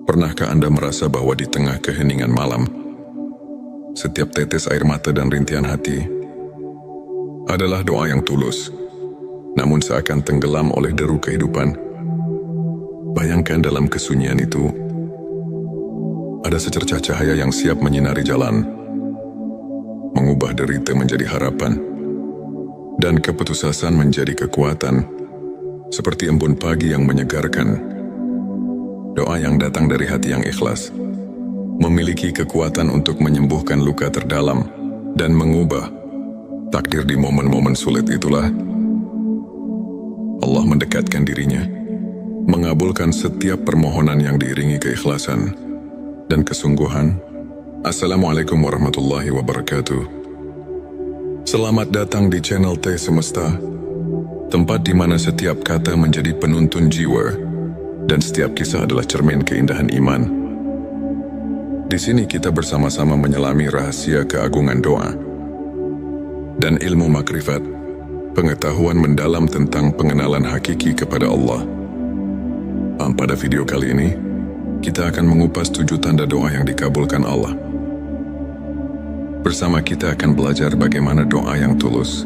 Pernahkah Anda merasa bahwa di tengah keheningan malam, setiap tetes air mata dan rintihan hati adalah doa yang tulus, namun seakan tenggelam oleh deru kehidupan? Bayangkan dalam kesunyian itu, ada secercah cahaya yang siap menyinari jalan, mengubah derita menjadi harapan, dan keputusasaan menjadi kekuatan, seperti embun pagi yang menyegarkan. Doa yang datang dari hati yang ikhlas memiliki kekuatan untuk menyembuhkan luka terdalam dan mengubah takdir di momen-momen sulit. Itulah Allah mendekatkan dirinya, mengabulkan setiap permohonan yang diiringi keikhlasan dan kesungguhan. Assalamualaikum warahmatullahi wabarakatuh. Selamat datang di channel T Semesta, tempat di mana setiap kata menjadi penuntun jiwa dan setiap kisah adalah cermin keindahan iman. Di sini kita bersama-sama menyelami rahasia keagungan doa dan ilmu makrifat, pengetahuan mendalam tentang pengenalan hakiki kepada Allah. Pada video kali ini, kita akan mengupas 7 tanda doa yang dikabulkan Allah. Bersama kita akan belajar bagaimana doa yang tulus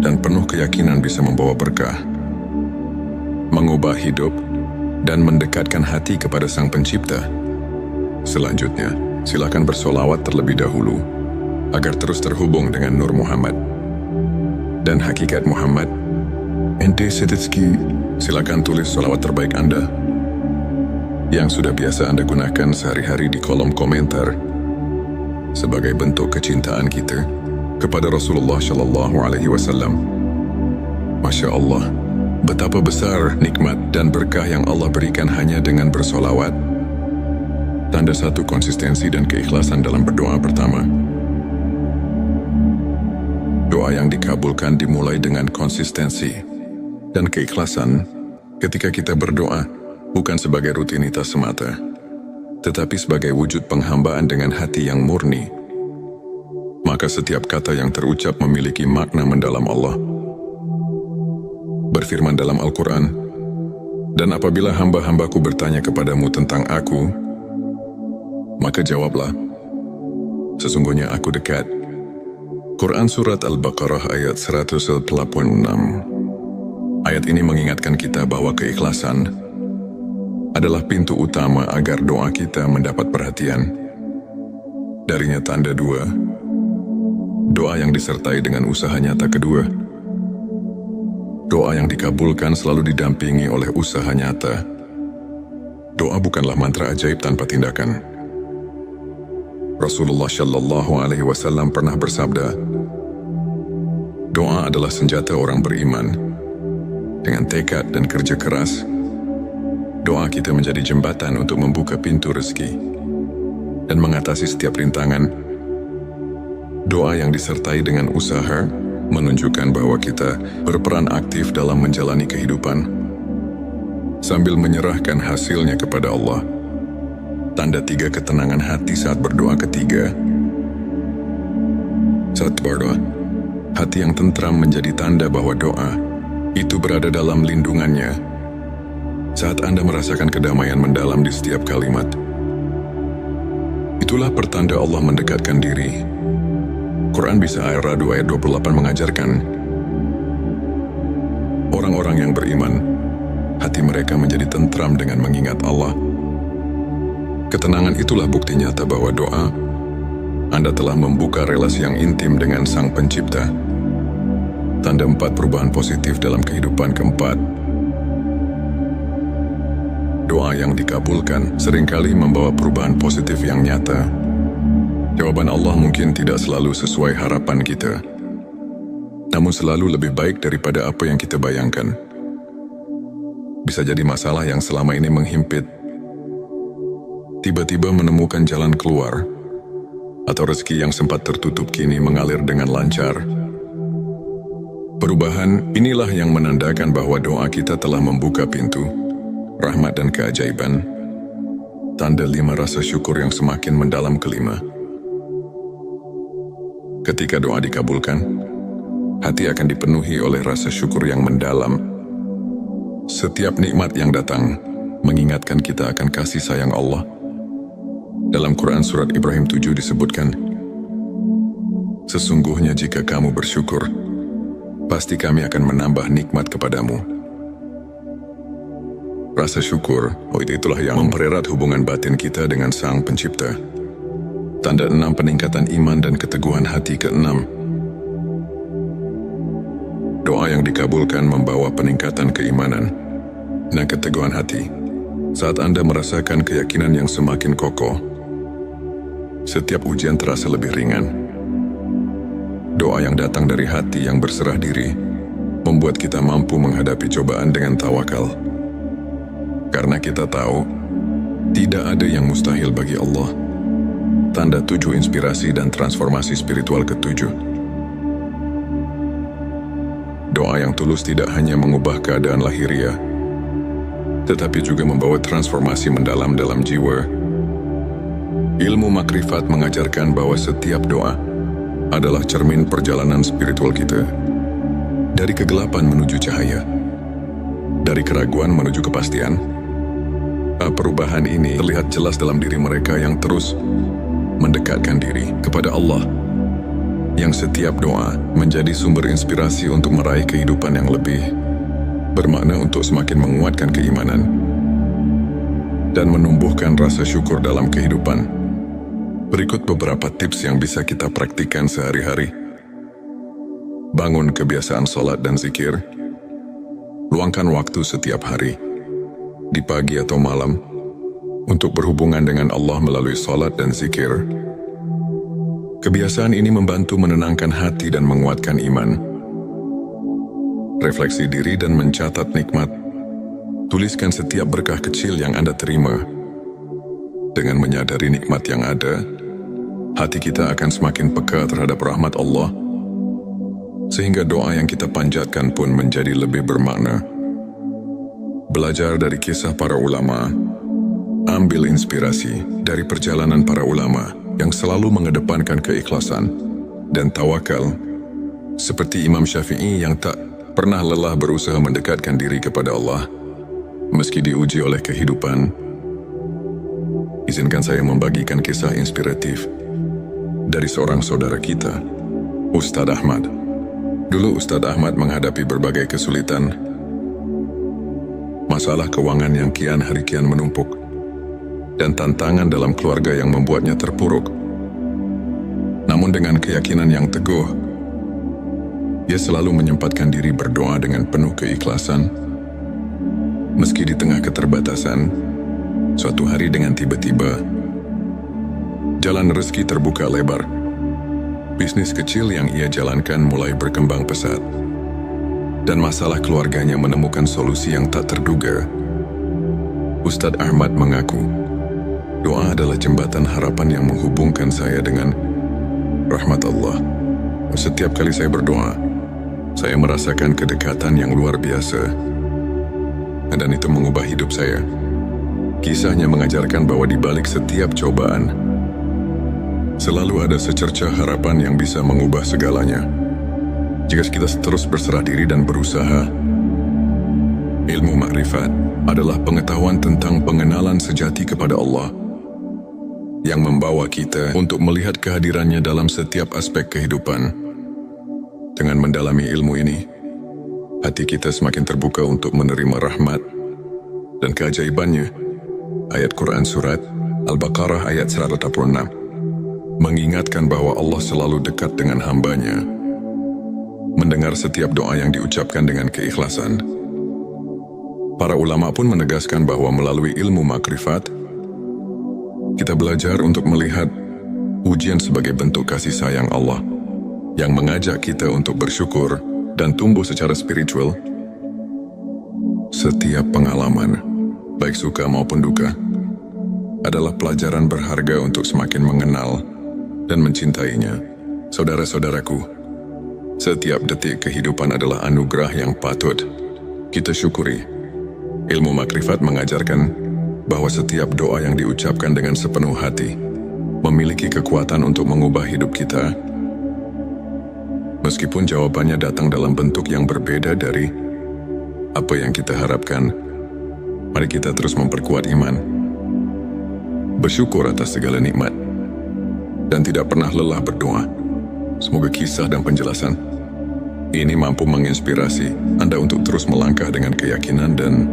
dan penuh keyakinan bisa membawa berkah, mengubah hidup, dan mendekatkan hati kepada Sang Pencipta. Selanjutnya, silakan bersolawat terlebih dahulu, agar terus terhubung dengan Nur Muhammad dan hakikat Muhammad. Ente Setitski, silakan tulis solawat terbaik Anda yang sudah biasa Anda gunakan sehari-hari di kolom komentar sebagai bentuk kecintaan kita kepada Rasulullah Shallallahu Alaihi Wasallam. Masya Allah, betapa besar nikmat dan berkah yang Allah berikan hanya dengan bersolawat. Tanda 1 konsistensi dan keikhlasan dalam berdoa. Pertama, doa yang dikabulkan dimulai dengan konsistensi dan keikhlasan. Ketika kita berdoa bukan sebagai rutinitas semata, tetapi sebagai wujud penghambaan dengan hati yang murni, maka setiap kata yang terucap memiliki makna mendalam. Allah berfirman dalam Al-Quran, "Dan apabila hamba-hambaku bertanya kepadamu tentang aku, maka jawablah, sesungguhnya aku dekat." Quran Surat Al-Baqarah ayat 186. Ayat ini mengingatkan kita bahwa keikhlasan adalah pintu utama agar doa kita mendapat perhatian. Darinya tanda 2, doa yang disertai dengan usaha nyata. Kedua, doa yang dikabulkan selalu didampingi oleh usaha nyata. Doa bukanlah mantra ajaib tanpa tindakan. Rasulullah Shallallahu Alaihi Wasallam pernah bersabda, doa adalah senjata orang beriman. Dengan tekad dan kerja keras, doa kita menjadi jembatan untuk membuka pintu rezeki dan mengatasi setiap rintangan. Doa yang disertai dengan usaha menunjukkan bahwa kita berperan aktif dalam menjalani kehidupan sambil menyerahkan hasilnya kepada Allah. Tanda 3 ketenangan hati saat berdoa. Ketiga, saat berdoa, hati yang tentram menjadi tanda bahwa doa itu berada dalam lindungannya. Saat Anda merasakan kedamaian mendalam di setiap kalimat, itulah pertanda Allah mendekatkan diri. Quran Bisa Ar-Ra'd ayat 28 mengajarkan, orang-orang yang beriman, hati mereka menjadi tentram dengan mengingat Allah. Ketenangan itulah bukti nyata bahwa doa Anda telah membuka relasi yang intim dengan Sang Pencipta. Tanda 4 perubahan positif dalam kehidupan. Keempat, doa yang dikabulkan seringkali membawa perubahan positif yang nyata. Jawaban Allah mungkin tidak selalu sesuai harapan kita, namun selalu lebih baik daripada apa yang kita bayangkan. Bisa jadi masalah yang selama ini menghimpit tiba-tiba menemukan jalan keluar, atau rezeki yang sempat tertutup kini mengalir dengan lancar. Perubahan inilah yang menandakan bahwa doa kita telah membuka pintu rahmat dan keajaiban. Tanda 5 rasa syukur yang semakin mendalam. Kelima, ketika doa dikabulkan, hati akan dipenuhi oleh rasa syukur yang mendalam. Setiap nikmat yang datang mengingatkan kita akan kasih sayang Allah. Dalam Quran Surat Ibrahim 7 disebutkan, "Sesungguhnya jika kamu bersyukur, pasti kami akan menambah nikmat kepadamu." Rasa syukur, itulah yang mempererat hubungan batin kita dengan Sang Pencipta. Tanda 6 peningkatan iman dan keteguhan hati ke-6. Doa yang dikabulkan membawa peningkatan keimanan dan keteguhan hati. Saat Anda merasakan keyakinan yang semakin kokoh, setiap ujian terasa lebih ringan. Doa yang datang dari hati yang berserah diri membuat kita mampu menghadapi cobaan dengan tawakal. Karena kita tahu, tidak ada yang mustahil bagi Allah. Tanda 7 inspirasi dan transformasi spiritual ke-7. Doa yang tulus tidak hanya mengubah keadaan lahiriah, tetapi juga membawa transformasi mendalam dalam jiwa. Ilmu makrifat mengajarkan bahwa setiap doa adalah cermin perjalanan spiritual kita. Dari kegelapan menuju cahaya, dari keraguan menuju kepastian. Perubahan ini terlihat jelas dalam diri mereka yang terus mendekatkan diri kepada Allah, yang setiap doa menjadi sumber inspirasi untuk meraih kehidupan yang lebih bermakna, untuk semakin menguatkan keimanan dan menumbuhkan rasa syukur dalam kehidupan. Berikut beberapa tips yang bisa kita praktikkan sehari-hari. Bangun kebiasaan sholat dan zikir. Luangkan waktu setiap hari, di pagi atau malam, untuk berhubungan dengan Allah melalui sholat dan zikir. Kebiasaan ini membantu menenangkan hati dan menguatkan iman. Refleksi diri dan mencatat nikmat. Tuliskan setiap berkah kecil yang Anda terima. Dengan menyadari nikmat yang ada, hati kita akan semakin peka terhadap rahmat Allah, sehingga doa yang kita panjatkan pun menjadi lebih bermakna. Belajar dari kisah para ulama. Ambil inspirasi dari perjalanan para ulama yang selalu mengedepankan keikhlasan dan tawakal, seperti Imam Syafi'i yang tak pernah lelah berusaha mendekatkan diri kepada Allah meski diuji oleh kehidupan. Izinkan saya membagikan kisah inspiratif dari seorang saudara kita, Ustadz Ahmad. Dulu Ustadz Ahmad menghadapi berbagai kesulitan, masalah keuangan yang kian hari kian menumpuk, dan tantangan dalam keluarga yang membuatnya terpuruk. Namun dengan keyakinan yang teguh, ia selalu menyempatkan diri berdoa dengan penuh keikhlasan. Meski di tengah keterbatasan, suatu hari dengan tiba-tiba, jalan rezeki terbuka lebar. Bisnis kecil yang ia jalankan mulai berkembang pesat, dan masalah keluarganya menemukan solusi yang tak terduga. Ustadz Ahmad mengaku, doa adalah jembatan harapan yang menghubungkan saya dengan rahmat Allah. Setiap kali saya berdoa, saya merasakan kedekatan yang luar biasa, dan itu mengubah hidup saya. Kisahnya mengajarkan bahwa di balik setiap cobaan, selalu ada secercah harapan yang bisa mengubah segalanya. Jika kita terus berserah diri dan berusaha. Ilmu makrifat adalah pengetahuan tentang pengenalan sejati kepada Allah, yang membawa kita untuk melihat kehadirannya dalam setiap aspek kehidupan. Dengan mendalami ilmu ini, hati kita semakin terbuka untuk menerima rahmat dan keajaibannya. Ayat Quran Surat Al-Baqarah ayat 186 mengingatkan bahwa Allah selalu dekat dengan hambanya, mendengar setiap doa yang diucapkan dengan keikhlasan. Para ulama pun menegaskan bahwa melalui ilmu makrifat, kita belajar untuk melihat ujian sebagai bentuk kasih sayang Allah yang mengajak kita untuk bersyukur dan tumbuh secara spiritual. Setiap pengalaman, baik suka maupun duka, adalah pelajaran berharga untuk semakin mengenal dan mencintainya. Saudara-saudaraku, setiap detik kehidupan adalah anugerah yang patut kita syukuri. Ilmu makrifat mengajarkan bahwa setiap doa yang diucapkan dengan sepenuh hati memiliki kekuatan untuk mengubah hidup kita. Meskipun jawabannya datang dalam bentuk yang berbeda dari apa yang kita harapkan, Mari kita terus memperkuat iman, bersyukur atas segala nikmat, dan tidak pernah lelah berdoa. Semoga kisah dan penjelasan ini mampu menginspirasi Anda untuk terus melangkah dengan keyakinan dan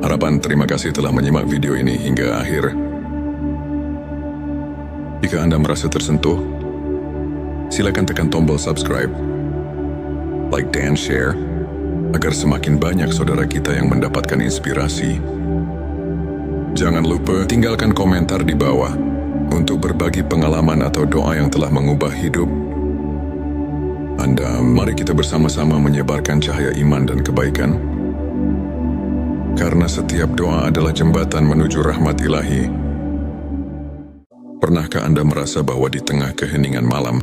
harapan. Terima kasih telah menyimak video ini hingga akhir. Jika Anda merasa tersentuh, silakan tekan tombol subscribe, like dan share, agar semakin banyak saudara kita yang mendapatkan inspirasi. Jangan lupa tinggalkan komentar di bawah untuk berbagi pengalaman atau doa yang telah mengubah hidup Anda. Mari kita bersama-sama menyebarkan cahaya iman dan kebaikan, karena setiap doa adalah jembatan menuju rahmat ilahi. Pernahkah Anda merasa bahwa di tengah keheningan malam,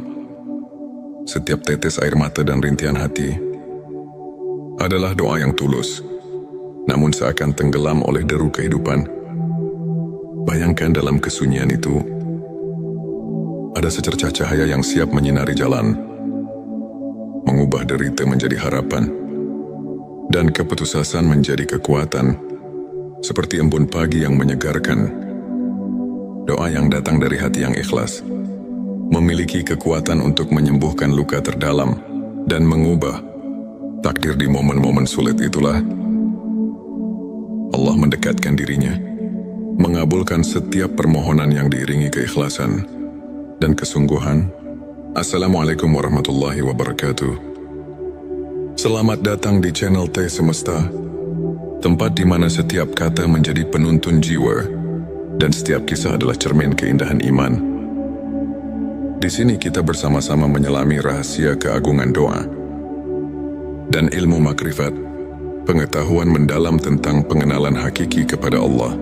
setiap tetes air mata dan rintihan hati adalah doa yang tulus, namun seakan tenggelam oleh deru kehidupan? Bayangkan dalam kesunyian itu, ada secercah cahaya yang siap menyinari jalan, mengubah derita menjadi harapan, dan keputusasaan menjadi kekuatan, seperti embun pagi yang menyegarkan. Doa yang datang dari hati yang ikhlas memiliki kekuatan untuk menyembuhkan luka terdalam dan mengubah takdir. Di momen-momen sulit itulah Allah mendekatkan dirinya, mengabulkan setiap permohonan yang diiringi keikhlasan dan kesungguhan. Assalamualaikum warahmatullahi wabarakatuh. Selamat datang di channel T Semesta, tempat di mana setiap kata menjadi penuntun jiwa dan setiap kisah adalah cermin keindahan iman. Di sini kita bersama-sama menyelami rahasia keagungan doa dan ilmu makrifat, pengetahuan mendalam tentang pengenalan hakiki kepada Allah.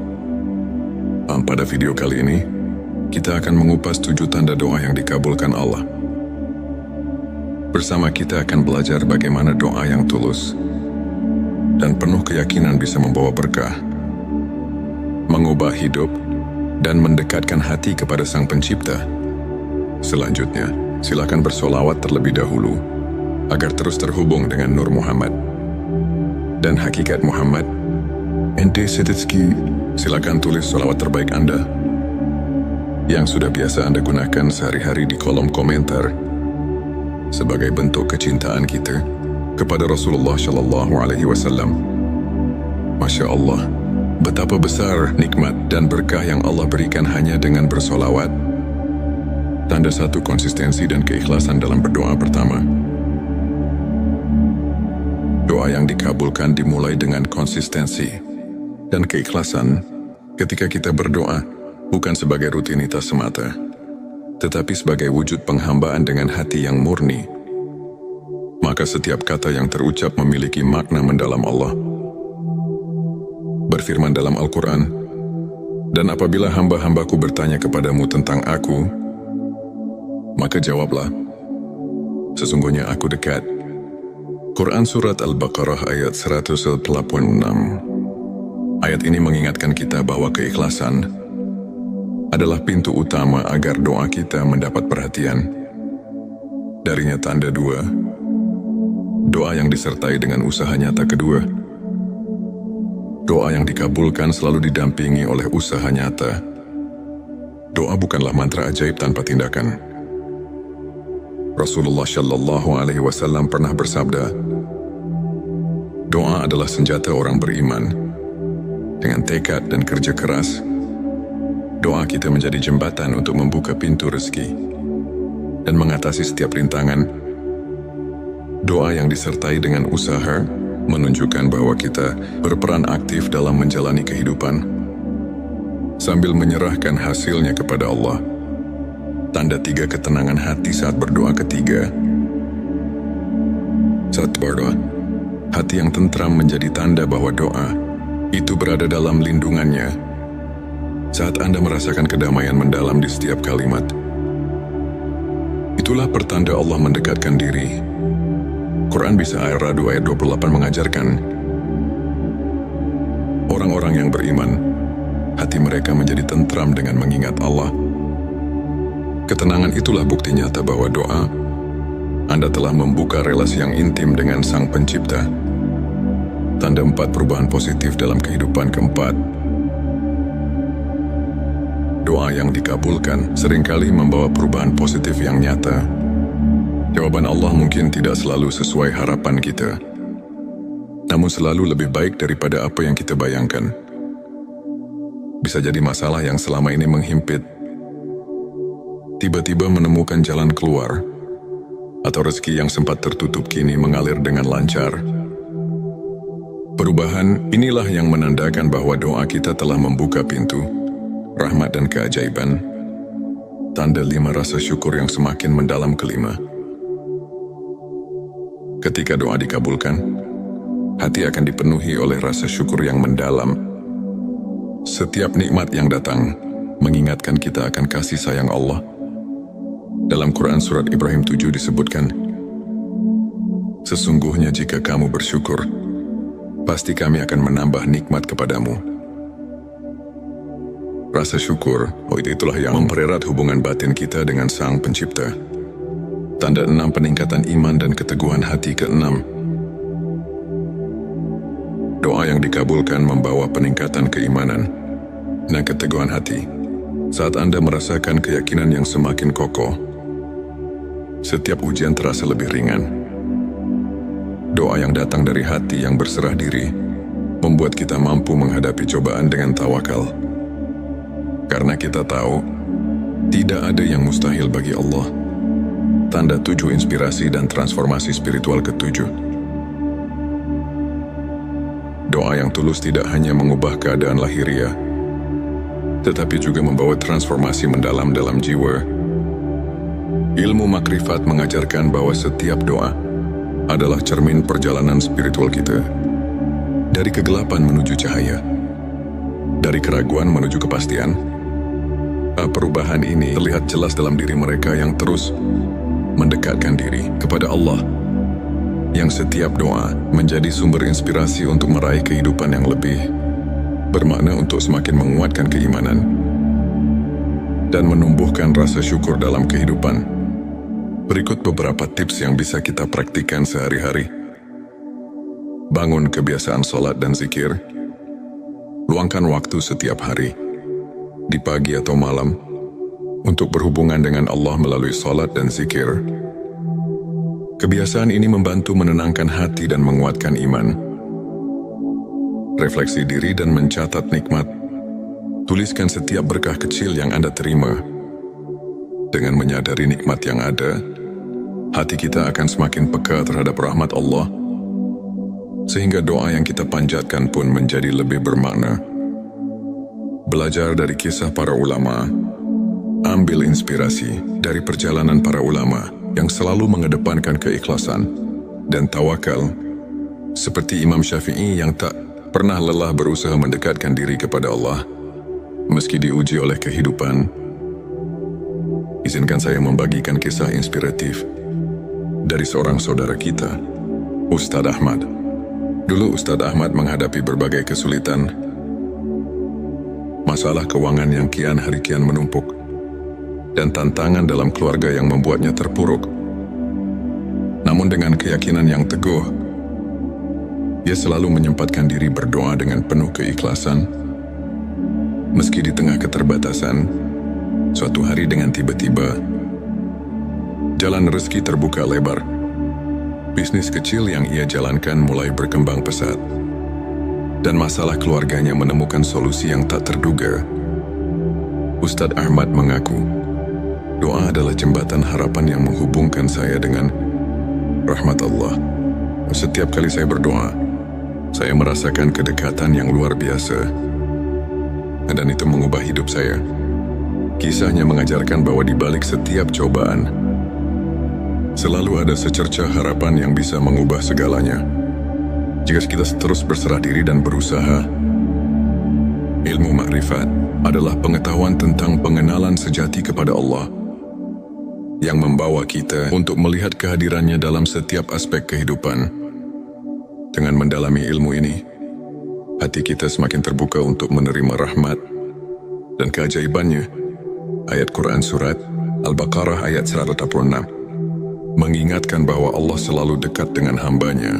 Pada video kali ini, kita akan mengupas 7 tanda doa yang dikabulkan Allah. Bersama kita akan belajar bagaimana doa yang tulus dan penuh keyakinan bisa membawa berkah, mengubah hidup, dan mendekatkan hati kepada Sang Pencipta. Selanjutnya, silakan bersolawat terlebih dahulu agar terus terhubung dengan Nur Muhammad dan hakikat Muhammad. Ente Setitski, silakan tulis solawat terbaik Anda yang sudah biasa Anda gunakan sehari-hari di kolom komentar sebagai bentuk kecintaan kita kepada Rasulullah Shallallahu Alaihi Wasallam. Masya Allah, betapa besar nikmat dan berkah yang Allah berikan hanya dengan bersolawat. Tanda satu konsistensi dan keikhlasan dalam berdoa. Pertama, doa yang dikabulkan dimulai dengan konsistensi dan keikhlasan. Ketika kita berdoa bukan sebagai rutinitas semata, tetapi sebagai wujud penghambaan dengan hati yang murni, maka setiap kata yang terucap memiliki makna mendalam. Allah berfirman dalam Al-Quran, "Dan apabila hamba-hambaku bertanya kepadamu tentang aku, maka jawablah, sesungguhnya aku dekat." Quran Surat Al-Baqarah ayat 186. Ayat ini mengingatkan kita bahwa keikhlasan adalah pintu utama agar doa kita mendapat perhatian. Darinya tanda 2, doa yang disertai dengan usaha nyata. Kedua, doa yang dikabulkan selalu didampingi oleh usaha nyata. Doa bukanlah mantra ajaib tanpa tindakan. Rasulullah Shallallahu Alaihi Wasallam pernah bersabda, doa adalah senjata orang beriman. Dengan tekad dan kerja keras, doa kita menjadi jembatan untuk membuka pintu rezeki dan mengatasi setiap rintangan. Doa yang disertai dengan usaha menunjukkan bahwa kita berperan aktif dalam menjalani kehidupan sambil menyerahkan hasilnya kepada Allah. Tanda 3 ketenangan hati saat berdoa. Ketiga, saat berdoa, hati yang tentram menjadi tanda bahwa doa itu berada dalam lindungannya. Saat Anda merasakan kedamaian mendalam di setiap kalimat, itulah pertanda Allah mendekatkan diri. Quran Bisa Ar-Ra'd ayat 28 mengajarkan, orang-orang yang beriman, hati mereka menjadi tentram dengan mengingat Allah. Ketenangan itulah bukti nyata bahwa doa Anda telah membuka relasi yang intim dengan Sang Pencipta. tanda 4 perubahan positif dalam kehidupan. Keempat, doa yang dikabulkan seringkali membawa perubahan positif yang nyata. Jawaban Allah mungkin tidak selalu sesuai harapan kita, namun selalu lebih baik daripada apa yang kita bayangkan. Bisa jadi masalah yang selama ini menghimpit tiba-tiba menemukan jalan keluar, atau rezeki yang sempat tertutup kini mengalir dengan lancar. Perubahan inilah yang menandakan bahwa doa kita telah membuka pintu rahmat dan keajaiban. Tanda 5 rasa syukur yang semakin mendalam. Kelima, ketika doa dikabulkan, hati akan dipenuhi oleh rasa syukur yang mendalam. Setiap nikmat yang datang mengingatkan kita akan kasih sayang Allah. Dalam Quran Surat Ibrahim 7 disebutkan, sesungguhnya jika kamu bersyukur, pasti kami akan menambah nikmat kepadamu. Rasa syukur, itulah yang mempererat hubungan batin kita dengan Sang Pencipta. Tanda 6 peningkatan iman dan keteguhan hati. Keenam, doa yang dikabulkan membawa peningkatan keimanan dan keteguhan hati. Saat Anda merasakan keyakinan yang semakin kokoh, setiap ujian terasa lebih ringan. Doa yang datang dari hati yang berserah diri membuat kita mampu menghadapi cobaan dengan tawakal. Karena kita tahu, tidak ada yang mustahil bagi Allah. Tanda 7 inspirasi dan transformasi spiritual. Ketujuh, doa yang tulus tidak hanya mengubah keadaan lahiriah, tetapi juga membawa transformasi mendalam dalam jiwa. Ilmu makrifat mengajarkan bahwa setiap doa adalah cermin perjalanan spiritual kita. Dari kegelapan menuju cahaya, dari keraguan menuju kepastian. Perubahan ini terlihat jelas dalam diri mereka yang terus mendekatkan diri kepada Allah, yang setiap doa menjadi sumber inspirasi untuk meraih kehidupan yang lebih bermakna, untuk semakin menguatkan keimanan dan menumbuhkan rasa syukur dalam kehidupan. Berikut beberapa tips yang bisa kita praktikkan sehari-hari. Bangun kebiasaan sholat dan zikir. Luangkan waktu setiap hari, di pagi atau malam, untuk berhubungan dengan Allah melalui sholat dan zikir. Kebiasaan ini membantu menenangkan hati dan menguatkan iman. Refleksi diri dan mencatat nikmat. Tuliskan setiap berkah kecil yang Anda terima. Dengan menyadari nikmat yang ada, hati kita akan semakin peka terhadap rahmat Allah, sehingga doa yang kita panjatkan pun menjadi lebih bermakna. Belajar dari kisah para ulama. Ambil inspirasi dari perjalanan para ulama yang selalu mengedepankan keikhlasan dan tawakal, seperti Imam Syafi'i yang tak pernah lelah berusaha mendekatkan diri kepada Allah meski diuji oleh kehidupan. Izinkan saya membagikan kisah inspiratif dari seorang saudara kita, Ustadz Ahmad. Dulu Ustadz Ahmad menghadapi berbagai kesulitan, masalah keuangan yang kian hari kian menumpuk, dan tantangan dalam keluarga yang membuatnya terpuruk. Namun dengan keyakinan yang teguh, dia selalu menyempatkan diri berdoa dengan penuh keikhlasan. Meski di tengah keterbatasan, suatu hari dengan tiba-tiba, jalan rezeki terbuka lebar. Bisnis kecil yang ia jalankan mulai berkembang pesat, dan masalah keluarganya menemukan solusi yang tak terduga. Ustadz Ahmad mengaku, doa adalah jembatan harapan yang menghubungkan saya dengan rahmat Allah. Setiap kali saya berdoa, saya merasakan kedekatan yang luar biasa, dan itu mengubah hidup saya. Kisahnya mengajarkan bahwa di balik setiap cobaan, selalu ada secercah harapan yang bisa mengubah segalanya. Jika kita terus berserah diri dan berusaha. Ilmu makrifat adalah pengetahuan tentang pengenalan sejati kepada Allah, yang membawa kita untuk melihat kehadirannya dalam setiap aspek kehidupan. Dengan mendalami ilmu ini, hati kita semakin terbuka untuk menerima rahmat dan keajaibannya. Ayat Quran Surat Al-Baqarah ayat 186 mengingatkan bahwa Allah selalu dekat dengan hambanya.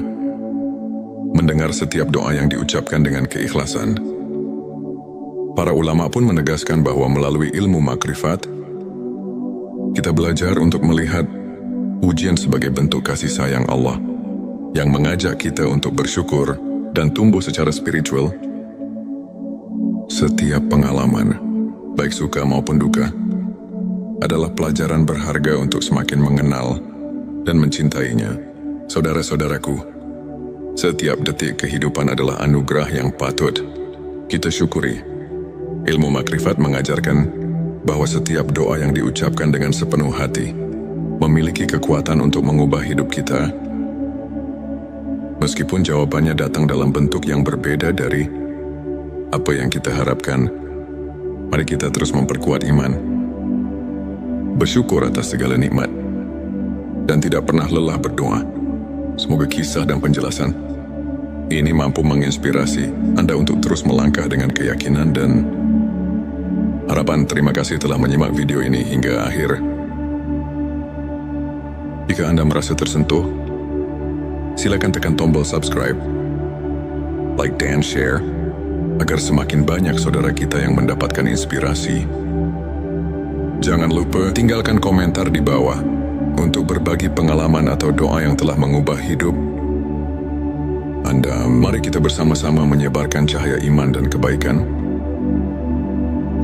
mendengar setiap doa yang diucapkan dengan keikhlasan. Para ulama pun menegaskan bahwa melalui ilmu makrifat, kita belajar untuk melihat ujian sebagai bentuk kasih sayang Allah yang mengajak kita untuk bersyukur dan tumbuh secara spiritual. Setiap pengalaman, baik suka maupun duka, adalah pelajaran berharga untuk semakin mengenal dan mencintainya. Saudara-saudaraku, setiap detik kehidupan adalah anugerah yang patut kita syukuri. Ilmu makrifat mengajarkan bahwa setiap doa yang diucapkan dengan sepenuh hati memiliki kekuatan untuk mengubah hidup kita. Meskipun jawabannya datang dalam bentuk yang berbeda dari apa yang kita harapkan, mari kita terus memperkuat iman, bersyukur atas segala nikmat, dan tidak pernah lelah berdoa. Semoga kisah dan penjelasan ini mampu menginspirasi Anda untuk terus melangkah dengan keyakinan dan harapan. Terima kasih telah menyimak video ini hingga akhir. Jika Anda merasa tersentuh, silakan tekan tombol subscribe, like dan share, agar semakin banyak saudara kita yang mendapatkan inspirasi. Jangan lupa tinggalkan komentar di bawah untuk berbagi pengalaman atau doa yang telah mengubah hidup Anda. Mari kita bersama-sama menyebarkan cahaya iman dan kebaikan,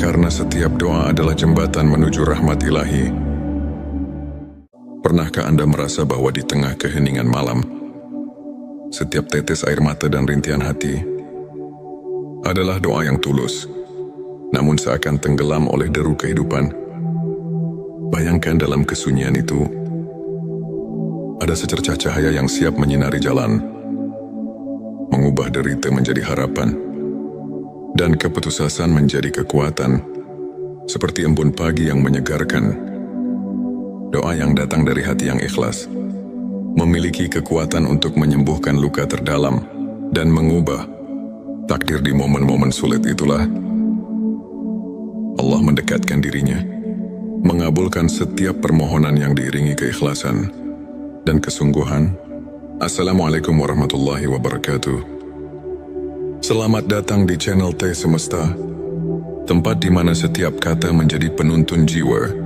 karena setiap doa adalah jembatan menuju rahmat ilahi. Pernahkah Anda merasa bahwa di tengah keheningan malam, setiap tetes air mata dan rintihan hati adalah doa yang tulus, namun seakan tenggelam oleh deru kehidupan? Bayangkan dalam kesunyian itu, ada secercah cahaya yang siap menyinari jalan, mengubah derita menjadi harapan, dan keputusasaan menjadi kekuatan, seperti embun pagi yang menyegarkan. Doa yang datang dari hati yang ikhlas memiliki kekuatan untuk menyembuhkan luka terdalam dan mengubah takdir. Di momen-momen sulit itulah Allah mendekatkan dirinya, mengabulkan setiap permohonan yang diiringi keikhlasan dan kesungguhan. Assalamualaikum warahmatullahi wabarakatuh. Selamat datang di channel T Semesta, tempat di mana setiap kata menjadi penuntun jiwa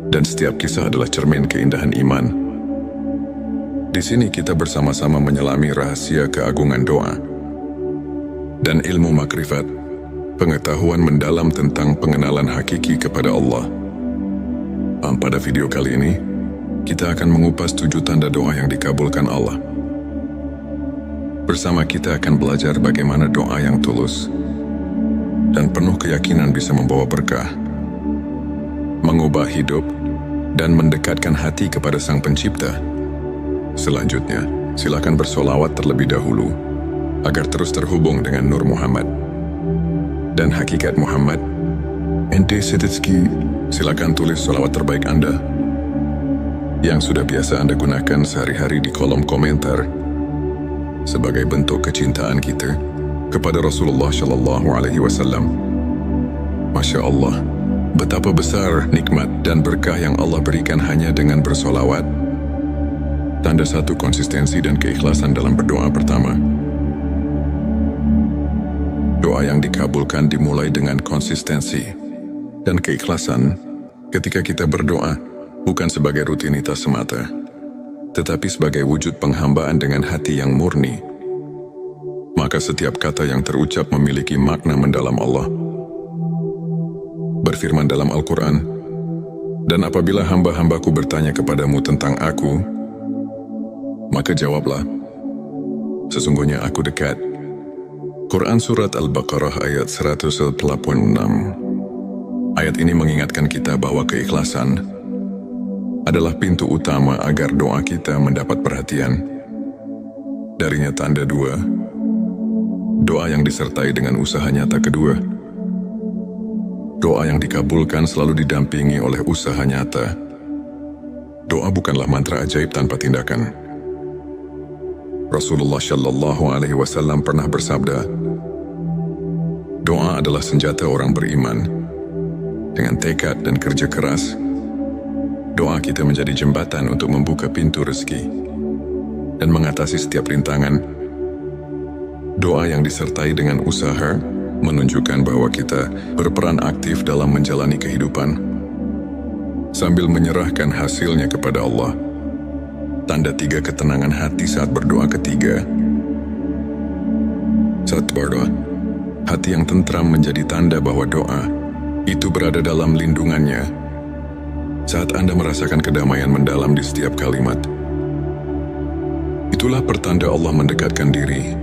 dan setiap kisah adalah cermin keindahan iman. Di sini kita bersama-sama menyelami rahasia keagungan doa dan ilmu makrifat, pengetahuan mendalam tentang pengenalan hakiki kepada Allah. Pada video kali ini, kita akan mengupas 7 tanda doa yang dikabulkan Allah. Bersama kita akan belajar bagaimana doa yang tulus dan penuh keyakinan bisa membawa berkah, mengubah hidup, dan mendekatkan hati kepada Sang Pencipta. Selanjutnya, silakan bersolawat terlebih dahulu agar terus terhubung dengan Nur Muhammad dan hakikat Muhammad. Ente Setitski, silakan tulis solawat terbaik Anda yang sudah biasa Anda gunakan sehari-hari di kolom komentar sebagai bentuk kecintaan kita kepada Rasulullah Shallallahu Alaihi Wasallam. Masya Allah, betapa besar nikmat dan berkah yang Allah berikan hanya dengan bersolawat. Tanda 1 konsistensi dan keikhlasan dalam berdoa. Pertama, doa yang dikabulkan dimulai dengan konsistensi dan keikhlasan. Ketika kita berdoa, bukan sebagai rutinitas semata, tetapi sebagai wujud penghambaan dengan hati yang murni, maka setiap kata yang terucap memiliki makna mendalam. Allah berfirman dalam Al-Quran, "Dan apabila hamba-hambaku bertanya kepadamu tentang aku, maka jawablah, sesungguhnya aku dekat." Quran Surat Al-Baqarah ayat 186. Ayat ini mengingatkan kita bahwa keikhlasan adalah pintu utama agar doa kita mendapat perhatian. Darinya tanda 2, doa yang disertai dengan usaha nyata. Kedua, doa yang dikabulkan selalu didampingi oleh usaha nyata. Doa bukanlah mantra ajaib tanpa tindakan. Rasulullah Shallallahu Alaihi Wasallam pernah bersabda, doa adalah senjata orang beriman. Dengan tekad dan kerja keras, doa kita menjadi jembatan untuk membuka pintu rezeki dan mengatasi setiap rintangan. Doa yang disertai dengan usaha menunjukkan bahwa kita berperan aktif dalam menjalani kehidupan sambil menyerahkan hasilnya kepada Allah. Tanda 3 ketenangan hati saat berdoa ketiga. Saat berdoa, hati yang tentram menjadi tanda bahwa doa itu berada dalam lindungannya. Saat Anda merasakan kedamaian mendalam di setiap kalimat, itulah pertanda Allah mendekatkan diri.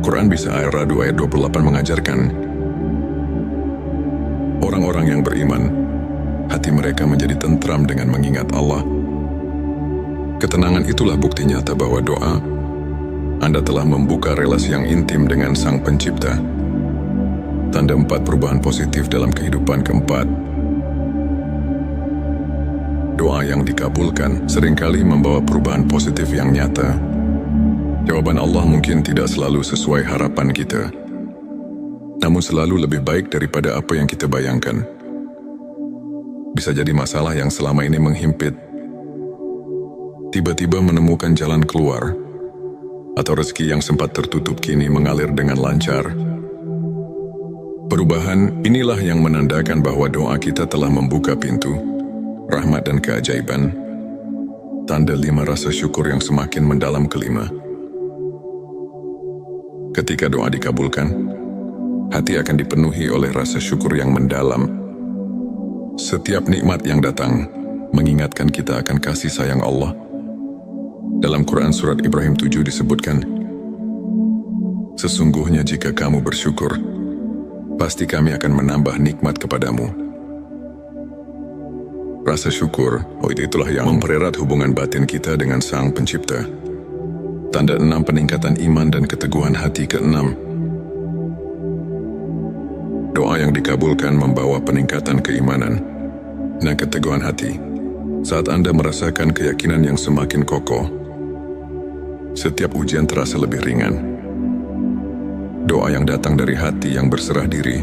Quran bisa ayat 2 ayat 28 mengajarkan, orang-orang yang beriman, hati mereka menjadi tentram dengan mengingat Allah. Ketenangan itulah bukti nyata bahwa doa Anda telah membuka relasi yang intim dengan Sang Pencipta. Tanda 4 perubahan positif dalam kehidupan keempat. Doa yang dikabulkan seringkali membawa perubahan positif yang nyata. Jawaban Allah mungkin tidak selalu sesuai harapan kita, namun selalu lebih baik daripada apa yang kita bayangkan. Bisa jadi masalah yang selama ini menghimpit tiba-tiba menemukan jalan keluar, atau rezeki yang sempat tertutup kini mengalir dengan lancar. Perubahan inilah yang menandakan bahwa doa kita telah membuka pintu rahmat dan keajaiban. Tanda 5 rasa syukur yang semakin mendalam kelima. Ketika doa dikabulkan, hati akan dipenuhi oleh rasa syukur yang mendalam. Setiap nikmat yang datang mengingatkan kita akan kasih sayang Allah. Dalam Quran Surat Ibrahim 7 disebutkan, sesungguhnya jika kamu bersyukur, pasti kami akan menambah nikmat kepadamu. Rasa syukur, itulah yang mempererat hubungan batin kita dengan Sang Pencipta. Tanda 6 peningkatan iman dan keteguhan hati ke-6. Doa yang dikabulkan membawa peningkatan keimanan dan keteguhan hati. Saat Anda merasakan keyakinan yang semakin kokoh, setiap ujian terasa lebih ringan. Doa yang datang dari hati yang berserah diri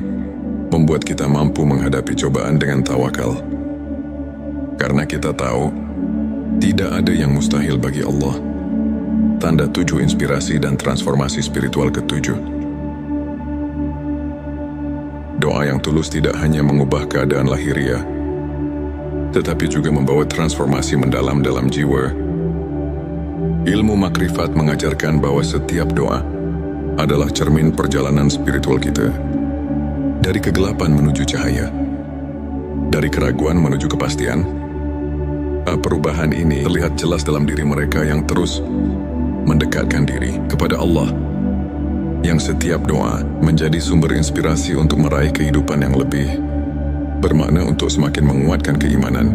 membuat kita mampu menghadapi cobaan dengan tawakal. Karena kita tahu, tidak ada yang mustahil bagi Allah. Tanda 7 inspirasi dan transformasi spiritual ke-7. Doa yang tulus tidak hanya mengubah keadaan lahiriah, tetapi juga membawa transformasi mendalam dalam jiwa. Ilmu makrifat mengajarkan bahwa setiap doa adalah cermin perjalanan spiritual kita. Dari kegelapan menuju cahaya, dari keraguan menuju kepastian. Perubahan ini terlihat jelas dalam diri mereka yang terus mendekatkan diri kepada Allah, yang setiap doa menjadi sumber inspirasi untuk meraih kehidupan yang lebih bermakna, untuk semakin menguatkan keimanan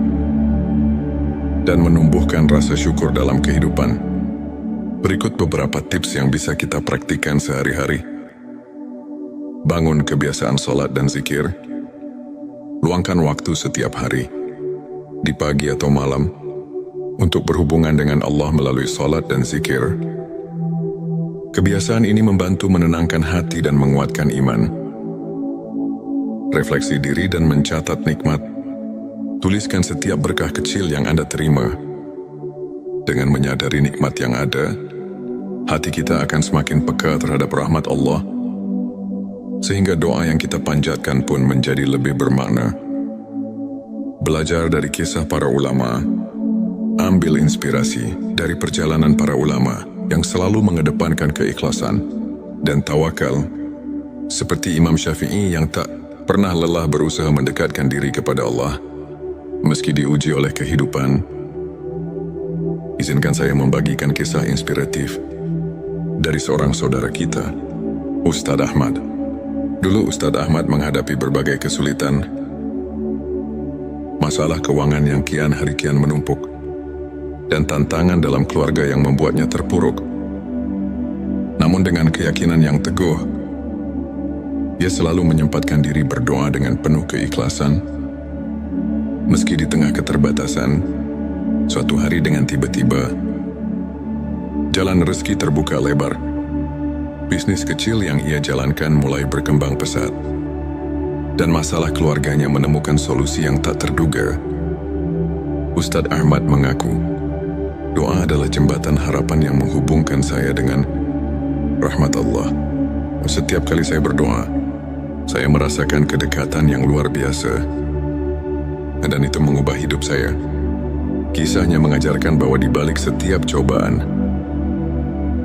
dan menumbuhkan rasa syukur dalam kehidupan. Berikut beberapa tips yang bisa kita praktikkan sehari-hari. Bangun kebiasaan sholat dan zikir. Luangkan waktu setiap hari, di pagi atau malam, untuk berhubungan dengan Allah melalui sholat dan zikir. Kebiasaan ini membantu menenangkan hati dan menguatkan iman. Refleksi diri dan mencatat nikmat. Tuliskan setiap berkah kecil yang Anda terima. Dengan menyadari nikmat yang ada, hati kita akan semakin peka terhadap rahmat Allah, sehingga doa yang kita panjatkan pun menjadi lebih bermakna. Belajar dari kisah para ulama. Ambil inspirasi dari perjalanan para ulama yang selalu mengedepankan keikhlasan dan tawakal, seperti Imam Syafi'i yang tak pernah lelah berusaha mendekatkan diri kepada Allah meski diuji oleh kehidupan. Izinkan saya membagikan kisah inspiratif dari seorang saudara kita, Ustadz Ahmad. Dulu Ustadz Ahmad menghadapi berbagai kesulitan, masalah keuangan yang kian hari kian menumpuk, dan tantangan dalam keluarga yang membuatnya terpuruk. Namun dengan keyakinan yang teguh, ia selalu menyempatkan diri berdoa dengan penuh keikhlasan. Meski di tengah keterbatasan, suatu hari dengan tiba-tiba, jalan rezeki terbuka lebar. Bisnis kecil yang ia jalankan mulai berkembang pesat, dan masalah keluarganya menemukan solusi yang tak terduga. Ustadz Ahmad mengaku, doa adalah jembatan harapan yang menghubungkan saya dengan rahmat Allah. Setiap kali saya berdoa, saya merasakan kedekatan yang luar biasa. Dan itu mengubah hidup saya. Kisahnya mengajarkan bahwa di balik setiap cobaan,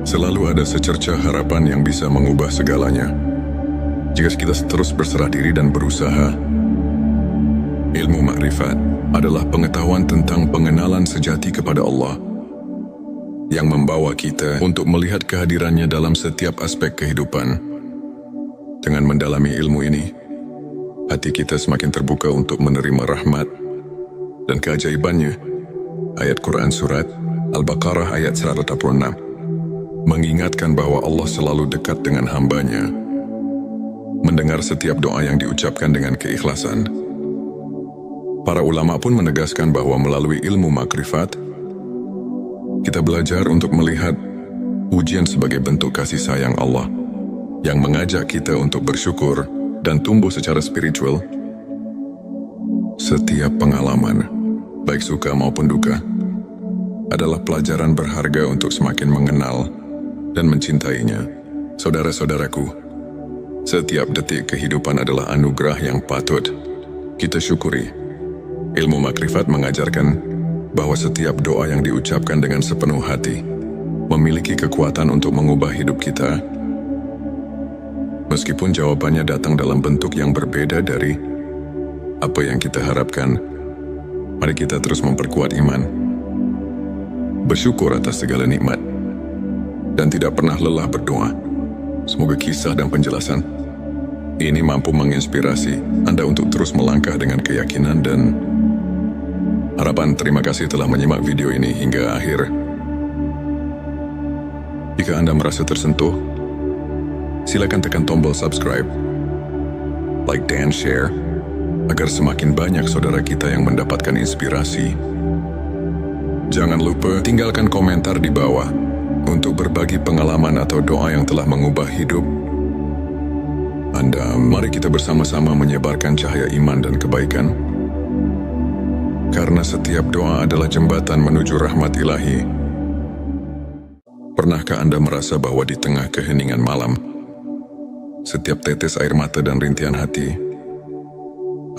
selalu ada secercah harapan yang bisa mengubah segalanya. Jika kita terus berserah diri dan berusaha. Ilmu makrifat adalah pengetahuan tentang pengenalan sejati kepada Allah yang membawa kita untuk melihat kehadirannya dalam setiap aspek kehidupan. Dengan mendalami ilmu ini, hati kita semakin terbuka untuk menerima rahmat dan keajaibannya. Ayat Quran Surat Al-Baqarah ayat 186 mengingatkan bahwa Allah selalu dekat dengan hambanya, mendengar setiap doa yang diucapkan dengan keikhlasan. Para ulama pun menegaskan bahwa melalui ilmu makrifat, kita belajar untuk melihat ujian sebagai bentuk kasih sayang Allah yang mengajak kita untuk bersyukur dan tumbuh secara spiritual. Setiap pengalaman, baik suka maupun duka, adalah pelajaran berharga untuk semakin mengenal dan mencintainya. Saudara-saudaraku, setiap detik kehidupan adalah anugerah yang patut kita syukuri. Ilmu makrifat mengajarkan bahwa setiap doa yang diucapkan dengan sepenuh hati memiliki kekuatan untuk mengubah hidup kita. Meskipun jawabannya datang dalam bentuk yang berbeda dari apa yang kita harapkan, mari kita terus memperkuat iman, bersyukur atas segala nikmat, dan tidak pernah lelah berdoa. Semoga kisah dan penjelasan ini mampu menginspirasi Anda untuk terus melangkah dengan keyakinan dan harapan. Terima kasih telah menyimak video ini hingga akhir. Jika Anda merasa tersentuh, silakan tekan tombol subscribe, like dan share, agar semakin banyak saudara kita yang mendapatkan inspirasi. Jangan lupa tinggalkan komentar di bawah untuk berbagi pengalaman atau doa yang telah mengubah hidup Anda. Mari kita bersama-sama menyebarkan cahaya iman dan kebaikan. Karena setiap doa adalah jembatan menuju rahmat ilahi. Pernahkah Anda merasa bahwa di tengah keheningan malam, setiap tetes air mata dan rintihan hati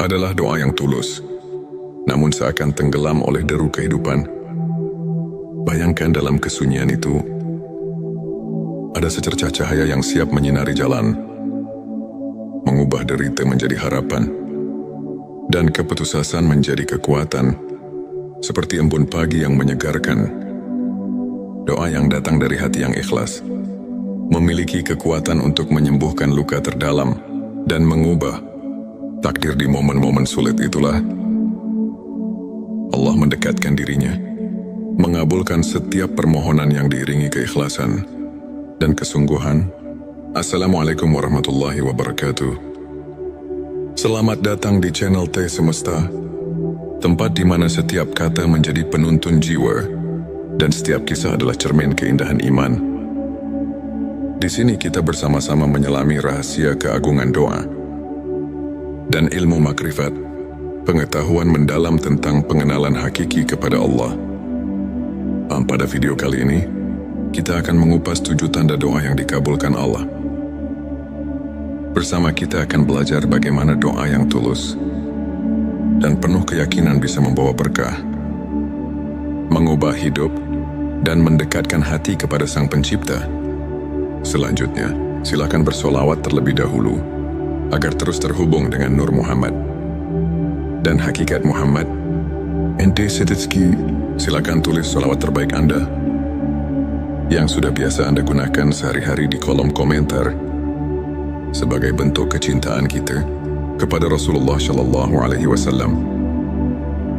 adalah doa yang tulus, namun seakan tenggelam oleh deru kehidupan? Bayangkan dalam kesunyian itu, ada secercah cahaya yang siap menyinari jalan, mengubah derita menjadi harapan, dan keputusasaan menjadi kekuatan, seperti embun pagi yang menyegarkan. Doa yang datang dari hati yang ikhlas memiliki kekuatan untuk menyembuhkan luka terdalam dan mengubah takdir. Di momen-momen sulit itulah Allah mendekatkan dirinya, mengabulkan setiap permohonan yang diiringi keikhlasan dan kesungguhan. Assalamualaikum warahmatullahi wabarakatuh. Selamat datang di channel T Semesta, tempat di mana setiap kata menjadi penuntun jiwa dan setiap kisah adalah cermin keindahan iman. Di sini kita bersama-sama menyelami rahasia keagungan doa dan ilmu makrifat, pengetahuan mendalam tentang pengenalan hakiki kepada Allah. Pada video kali ini, kita akan mengupas 7 tanda doa yang dikabulkan Allah. Bersama kita akan belajar bagaimana doa yang tulus dan penuh keyakinan bisa membawa berkah, mengubah hidup, dan mendekatkan hati kepada Sang Pencipta. Selanjutnya, silakan bersolawat terlebih dahulu agar terus terhubung dengan Nur Muhammad dan hakikat Muhammad. Ente Setitski, silakan tulis solawat terbaik Anda yang sudah biasa Anda gunakan sehari-hari di kolom komentar sebagai bentuk kecintaan kita kepada Rasulullah Shallallahu Alaihi Wasallam.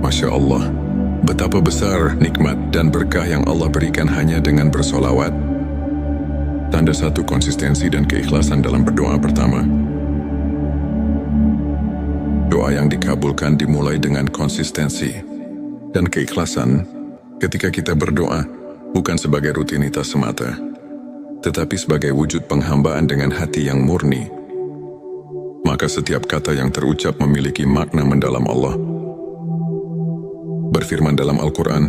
Masya Allah, betapa besar nikmat dan berkah yang Allah berikan hanya dengan bersolawat. Tanda satu konsistensi dan keikhlasan dalam berdoa. Pertama, doa yang dikabulkan dimulai dengan konsistensi dan keikhlasan. Ketika kita berdoa, bukan sebagai rutinitas semata, tetapi sebagai wujud penghambaan dengan hati yang murni, maka setiap kata yang terucap memiliki makna mendalam. Allah berfirman dalam Al-Quran,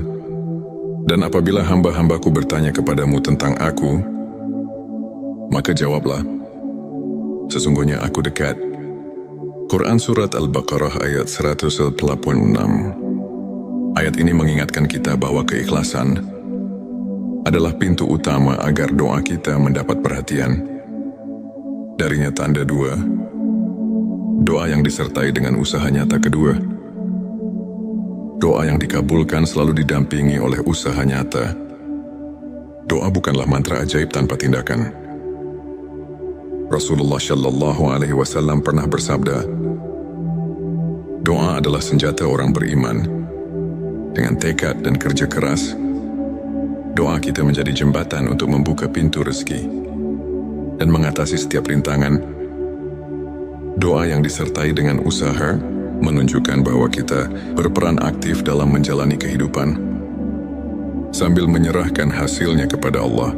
"Dan apabila hamba-hambaku bertanya kepadamu tentang aku, Maka jawablah, sesungguhnya aku dekat. Quran Surat Al-Baqarah ayat 186. Ayat ini mengingatkan kita bahwa keikhlasan adalah pintu utama agar doa kita mendapat perhatian. Darinya tanda dua, doa yang disertai dengan usaha nyata kedua. Doa yang dikabulkan selalu didampingi oleh usaha nyata. Doa bukanlah mantra ajaib tanpa tindakan. Rasulullah Shallallahu Alaihi Wasallam pernah bersabda, doa adalah senjata orang beriman. Dengan tekad dan kerja keras, doa kita menjadi jembatan untuk membuka pintu rezeki dan mengatasi setiap rintangan. Doa yang disertai dengan usaha menunjukkan bahwa kita berperan aktif dalam menjalani kehidupan sambil menyerahkan hasilnya kepada Allah.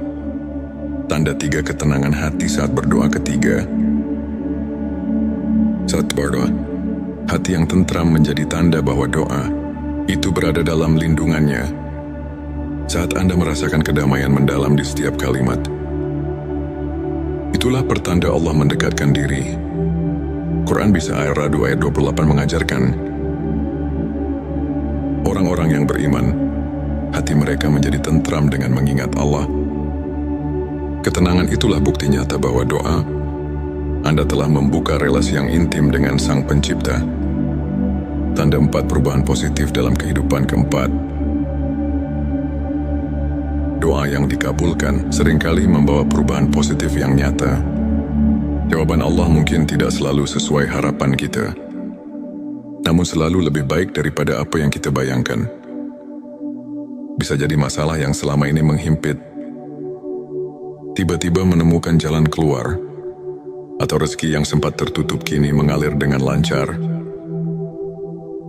Tanda tiga ketenangan hati saat berdoa ketiga. Saat berdoa, hati yang tentram menjadi tanda bahwa doa itu berada dalam lindungannya. Saat Anda merasakan kedamaian mendalam di setiap kalimat, itulah pertanda Allah mendekatkan diri. Quran Bisa Ar-Ra'd ayat 28 mengajarkan, orang-orang yang beriman, hati mereka menjadi tentram dengan mengingat Allah. Ketenangan itulah bukti nyata bahwa doa Anda telah membuka relasi yang intim dengan Sang Pencipta. Tanda 4 perubahan positif dalam kehidupan keempat. Doa yang dikabulkan seringkali membawa perubahan positif yang nyata. Jawaban Allah mungkin tidak selalu sesuai harapan kita, namun selalu lebih baik daripada apa yang kita bayangkan. Bisa jadi masalah yang selama ini menghimpit tiba-tiba menemukan jalan keluar, atau rezeki yang sempat tertutup kini mengalir dengan lancar.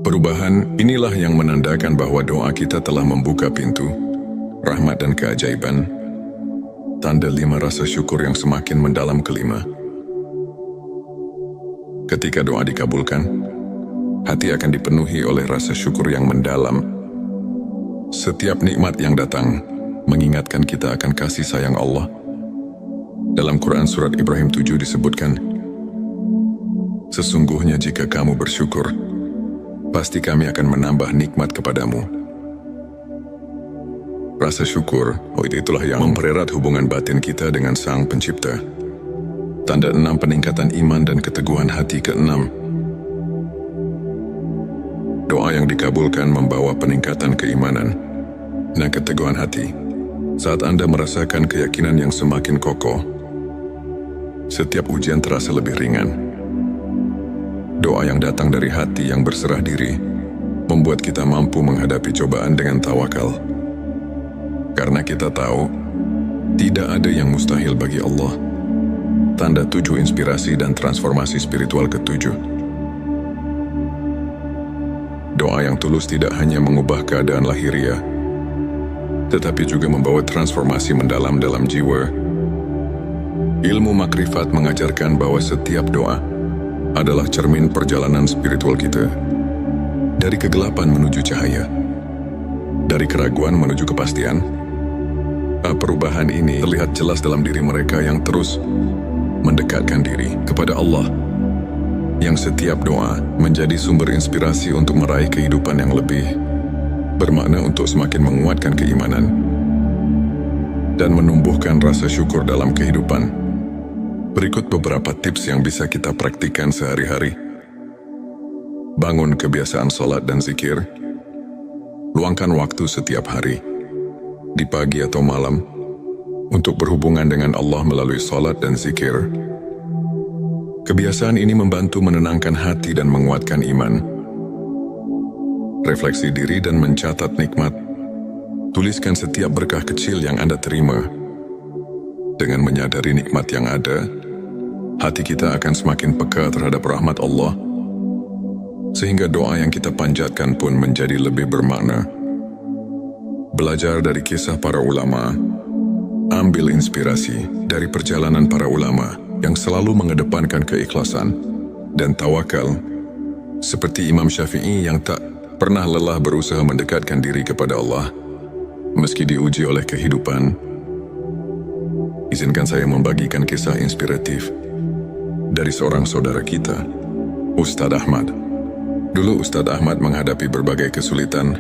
Perubahan inilah yang menandakan bahwa doa kita telah membuka pintu rahmat dan keajaiban. Tanda 5 rasa syukur yang semakin mendalam kelima. Ketika doa dikabulkan, hati akan dipenuhi oleh rasa syukur yang mendalam. Setiap nikmat yang datang mengingatkan kita akan kasih sayang Allah. Dalam Quran Surat Ibrahim 7 disebutkan, sesungguhnya jika kamu bersyukur, pasti kami akan menambah nikmat kepadamu. Rasa syukur, itulah yang mempererat hubungan batin kita dengan Sang Pencipta. Tanda 6 peningkatan iman dan keteguhan hati ke-6. Doa yang dikabulkan membawa peningkatan keimanan dan keteguhan hati. Saat Anda merasakan keyakinan yang semakin kokoh, setiap ujian terasa lebih ringan. Doa yang datang dari hati yang berserah diri membuat kita mampu menghadapi cobaan dengan tawakal. Karena kita tahu, tidak ada yang mustahil bagi Allah. Tanda 7 inspirasi dan transformasi spiritual ke-7. Doa yang tulus tidak hanya mengubah keadaan lahiriah, tetapi juga membawa transformasi mendalam dalam jiwa. Ilmu makrifat mengajarkan bahwa setiap doa adalah cermin perjalanan spiritual kita. Dari kegelapan menuju cahaya, dari keraguan menuju kepastian. Perubahan ini terlihat jelas dalam diri mereka yang terus mendekatkan diri kepada Allah, yang setiap doa menjadi sumber inspirasi untuk meraih kehidupan yang lebih bermakna, untuk semakin menguatkan keimanan dan menumbuhkan rasa syukur dalam kehidupan. Berikut beberapa tips yang bisa kita praktikkan sehari-hari. Bangun kebiasaan sholat dan zikir. Luangkan waktu setiap hari, di pagi atau malam, untuk berhubungan dengan Allah melalui sholat dan zikir. Kebiasaan ini membantu menenangkan hati dan menguatkan iman. Refleksi diri dan mencatat nikmat. Tuliskan setiap berkah kecil yang Anda terima. Dengan menyadari nikmat yang ada, hati kita akan semakin peka terhadap rahmat Allah, sehingga doa yang kita panjatkan pun menjadi lebih bermakna. Belajar dari kisah para ulama. Ambil inspirasi dari perjalanan para ulama yang selalu mengedepankan keikhlasan dan tawakal, seperti Imam Syafi'i yang tak pernah lelah berusaha mendekatkan diri kepada Allah meski diuji oleh kehidupan. izinkan saya membagikan kisah inspiratif dari seorang saudara kita, Ustadz Ahmad. Dulu Ustadz Ahmad menghadapi berbagai kesulitan,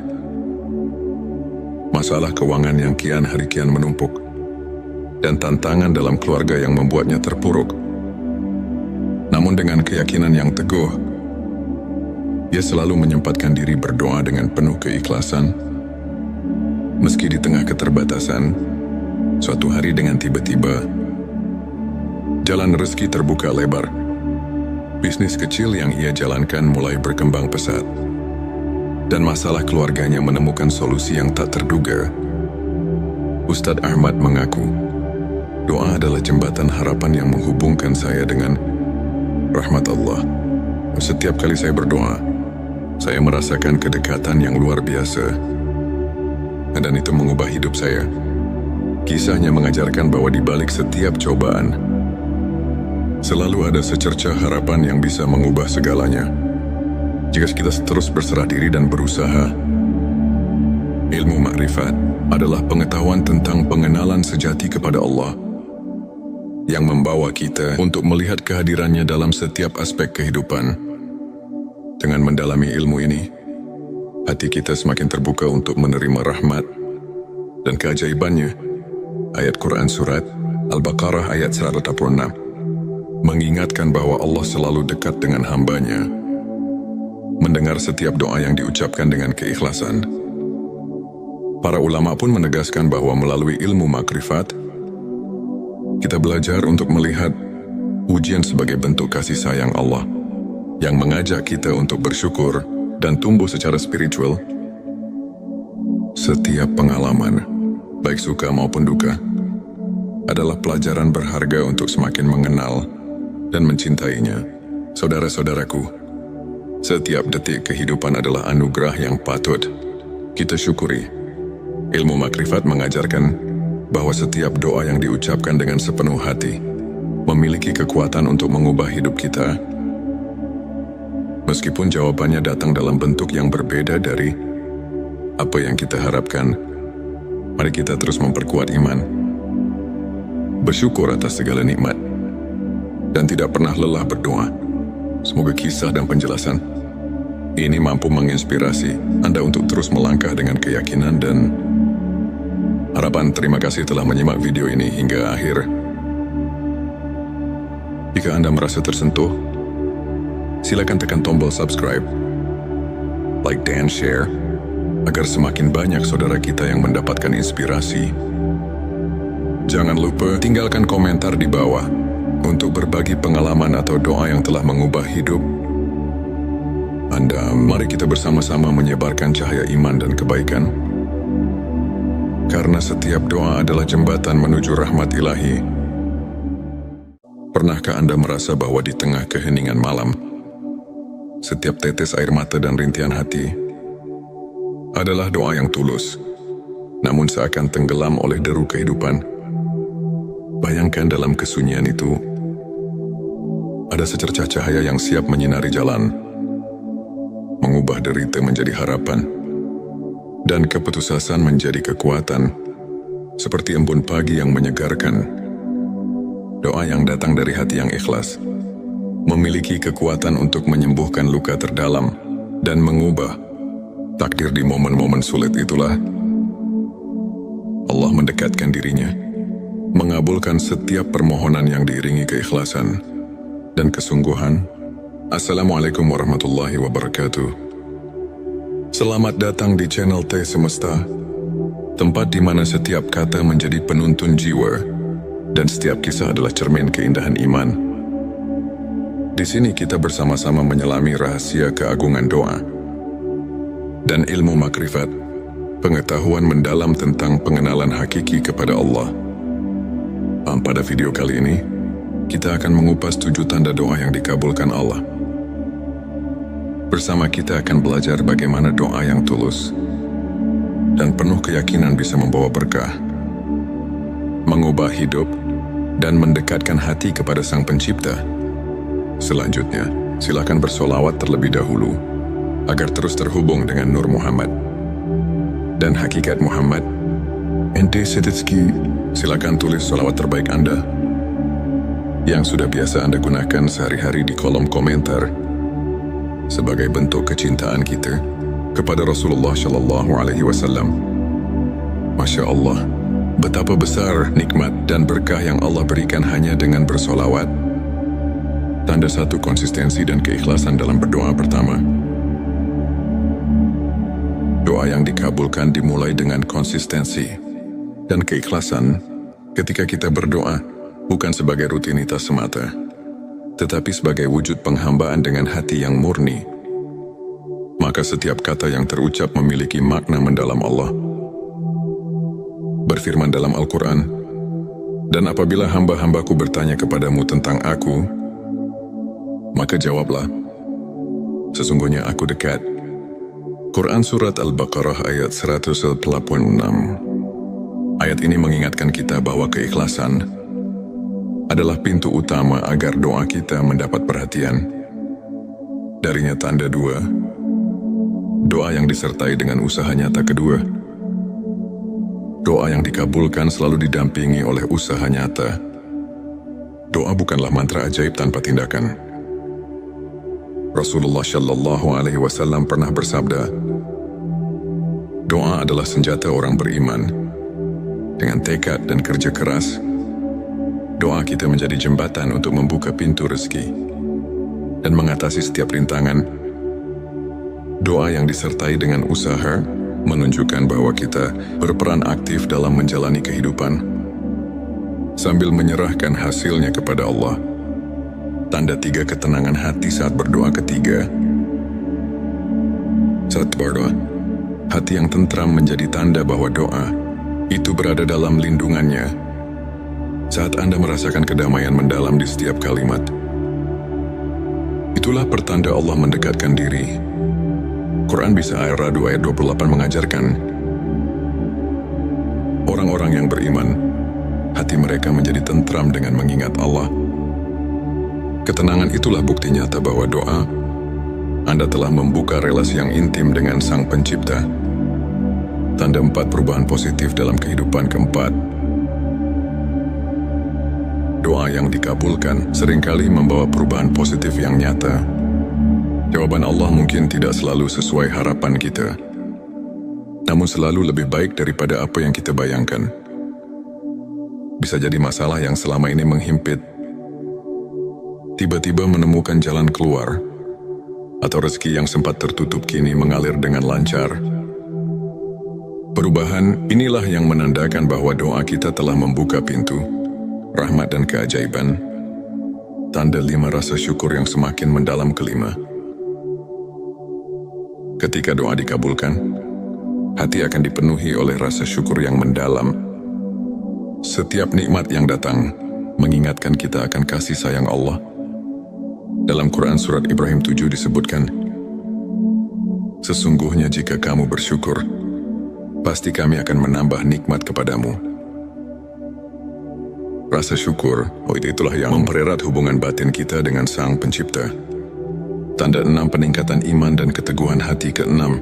masalah keuangan yang kian hari kian menumpuk, dan tantangan dalam keluarga yang membuatnya terpuruk. Namun dengan keyakinan yang teguh, ia selalu menyempatkan diri berdoa dengan penuh keikhlasan. Meski di tengah keterbatasan, suatu hari dengan tiba-tiba, jalan rezeki terbuka lebar. Bisnis kecil yang ia jalankan mulai berkembang pesat, dan masalah keluarganya menemukan solusi yang tak terduga. Ustadz Ahmad mengaku, doa adalah jembatan harapan yang menghubungkan saya dengan rahmat Allah. Setiap kali saya berdoa, saya merasakan kedekatan yang luar biasa, dan itu mengubah hidup saya. Kisahnya mengajarkan bahwa di balik setiap cobaan, selalu ada secercah harapan yang bisa mengubah segalanya. Jika kita terus berserah diri dan berusaha. Ilmu makrifat adalah pengetahuan tentang pengenalan sejati kepada Allah, yang membawa kita untuk melihat kehadirannya dalam setiap aspek kehidupan. Dengan mendalami ilmu ini, hati kita semakin terbuka untuk menerima rahmat dan keajaibannya. Ayat Quran Surat Al-Baqarah ayat 186 mengingatkan bahwa Allah selalu dekat dengan hambanya, mendengar setiap doa yang diucapkan dengan keikhlasan. Para ulama pun menegaskan bahwa melalui ilmu makrifat, kita belajar untuk melihat ujian sebagai bentuk kasih sayang Allah, yang mengajak kita untuk bersyukur dan tumbuh secara spiritual. Setiap pengalaman, baik suka maupun duka, adalah pelajaran berharga untuk semakin mengenal dan mencintainya. Saudara-saudaraku, setiap detik kehidupan adalah anugerah yang patut kita syukuri. Ilmu makrifat mengajarkan bahwa setiap doa yang diucapkan dengan sepenuh hati memiliki kekuatan untuk mengubah hidup kita. Meskipun jawabannya datang dalam bentuk yang berbeda dari apa yang kita harapkan, mari kita terus memperkuat iman, bersyukur atas segala nikmat, dan tidak pernah lelah berdoa. Semoga kisah dan penjelasan ini mampu menginspirasi Anda untuk terus melangkah dengan keyakinan dan harapan. Terima kasih telah menyimak video ini hingga akhir. Jika Anda merasa tersentuh, silakan tekan tombol subscribe, like dan share, agar semakin banyak saudara kita yang mendapatkan inspirasi. Jangan lupa tinggalkan komentar di bawah untuk berbagi pengalaman atau doa yang telah mengubah hidup Anda. Mari kita bersama-sama menyebarkan cahaya iman dan kebaikan, karena setiap doa adalah jembatan menuju rahmat ilahi. Pernahkah Anda merasa bahwa di tengah keheningan malam, setiap tetes air mata dan rintihan hati adalah doa yang tulus, namun seakan tenggelam oleh deru kehidupan? Bayangkan dalam kesunyian itu, ada secercah cahaya yang siap menyinari jalan, mengubah derita menjadi harapan, dan keputusasaan menjadi kekuatan, seperti embun pagi yang menyegarkan. Doa yang datang dari hati yang ikhlas memiliki kekuatan untuk menyembuhkan luka terdalam dan mengubah takdir. Di momen-momen sulit itulah Allah mendekatkan dirinya, mengabulkan setiap permohonan yang diiringi keikhlasan dan kesungguhan. Assalamualaikum warahmatullahi wabarakatuh. Selamat datang di channel T Semesta, tempat di mana setiap kata menjadi penuntun jiwa dan setiap kisah adalah cermin keindahan iman. Di sini kita bersama-sama menyelami rahasia keagungan doa dan ilmu makrifat, pengetahuan mendalam tentang pengenalan hakiki kepada Allah. Pada video kali ini, kita akan mengupas 7 tanda doa yang dikabulkan Allah. Bersama kita akan belajar bagaimana doa yang tulus dan penuh keyakinan bisa membawa berkah, mengubah hidup, dan mendekatkan hati kepada Sang Pencipta. Selanjutnya, silakan bersolawat terlebih dahulu agar terus terhubung dengan Nur Muhammad dan hakikat Muhammad Ente Setitski, silakan tulis salawat terbaik Anda yang sudah biasa Anda gunakan sehari-hari di kolom komentar sebagai bentuk kecintaan kita kepada Rasulullah Shallallahu Alaihi Wasallam. Masya Allah, betapa besar nikmat dan berkah yang Allah berikan hanya dengan bersolawat. Tanda satu konsistensi dan keikhlasan dalam berdoa pertama. Doa yang dikabulkan dimulai dengan konsistensi dan keikhlasan ketika kita berdoa bukan sebagai rutinitas semata, tetapi sebagai wujud penghambaan dengan hati yang murni. Maka setiap kata yang terucap memiliki makna mendalam. Allah berfirman dalam Al-Quran, "Dan apabila hamba-hambaku bertanya kepadamu tentang aku, maka jawablah, sesungguhnya aku dekat." Quran Surat Al-Baqarah ayat 186. Ayat ini mengingatkan kita bahwa keikhlasan adalah pintu utama agar doa kita mendapat perhatian. Darinya tanda dua, doa yang disertai dengan usaha nyata kedua. Doa yang dikabulkan selalu didampingi oleh usaha nyata. Doa bukanlah mantra ajaib tanpa tindakan. Rasulullah Shallallahu Alaihi Wasallam pernah bersabda, doa adalah senjata orang beriman. Dengan tekad dan kerja keras, doa kita menjadi jembatan untuk membuka pintu rezeki dan mengatasi setiap rintangan. Doa yang disertai dengan usaha menunjukkan bahwa kita berperan aktif dalam menjalani kehidupan sambil menyerahkan hasilnya kepada Allah. Tanda tiga ketenangan hati saat berdoa ketiga. Saat berdoa, hati yang tentram menjadi tanda bahwa doa itu berada dalam lindungannya. Saat Anda merasakan kedamaian mendalam di setiap kalimat, itulah pertanda Allah mendekatkan diri. Quran Bisa Ar-Ra'd ayat 28 mengajarkan, orang-orang yang beriman, hati mereka menjadi tentram dengan mengingat Allah. Ketenangan itulah bukti nyata bahwa doa Anda telah membuka relasi yang intim dengan Sang Pencipta. Tanda 4 perubahan positif dalam kehidupan. Keempat, doa yang dikabulkan seringkali membawa perubahan positif yang nyata. Jawaban Allah mungkin tidak selalu sesuai harapan kita, namun selalu lebih baik daripada apa yang kita bayangkan. Bisa jadi masalah yang selama ini menghimpit tiba-tiba menemukan jalan keluar, atau rezeki yang sempat tertutup kini mengalir dengan lancar. Perubahan inilah yang menandakan bahwa doa kita telah membuka pintu rahmat dan keajaiban. Tanda 5 rasa syukur yang semakin mendalam. Kelima, ketika doa dikabulkan, hati akan dipenuhi oleh rasa syukur yang mendalam. Setiap nikmat yang datang mengingatkan kita akan kasih sayang Allah. Dalam Quran Surat Ibrahim 7 disebutkan, sesungguhnya jika kamu bersyukur, pasti kami akan menambah nikmat kepadamu. Rasa syukur, itulah yang mempererat hubungan batin kita dengan Sang Pencipta. Tanda 6 peningkatan iman dan keteguhan hati. Keenam,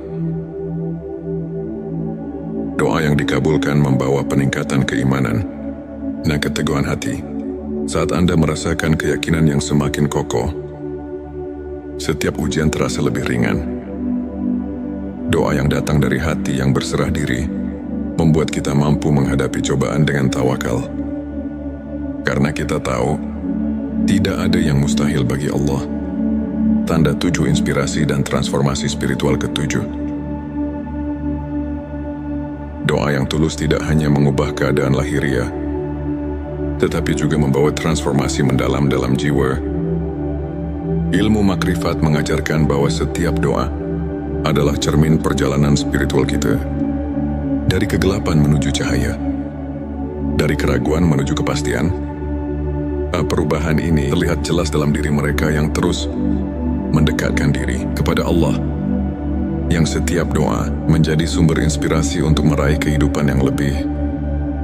doa yang dikabulkan membawa peningkatan keimanan dan keteguhan hati. Saat Anda merasakan keyakinan yang semakin kokoh, setiap ujian terasa lebih ringan. Doa yang datang dari hati yang berserah diri membuat kita mampu menghadapi cobaan dengan tawakal. Karena kita tahu, tidak ada yang mustahil bagi Allah. Tanda 7 inspirasi dan transformasi spiritual. Ketujuh, doa yang tulus tidak hanya mengubah keadaan lahiriah, tetapi juga membawa transformasi mendalam dalam jiwa. Ilmu makrifat mengajarkan bahwa setiap doa adalah cermin perjalanan spiritual kita. Dari kegelapan menuju cahaya, dari keraguan menuju kepastian. Perubahan ini terlihat jelas dalam diri mereka yang terus mendekatkan diri kepada Allah, yang setiap doa menjadi sumber inspirasi untuk meraih kehidupan yang lebih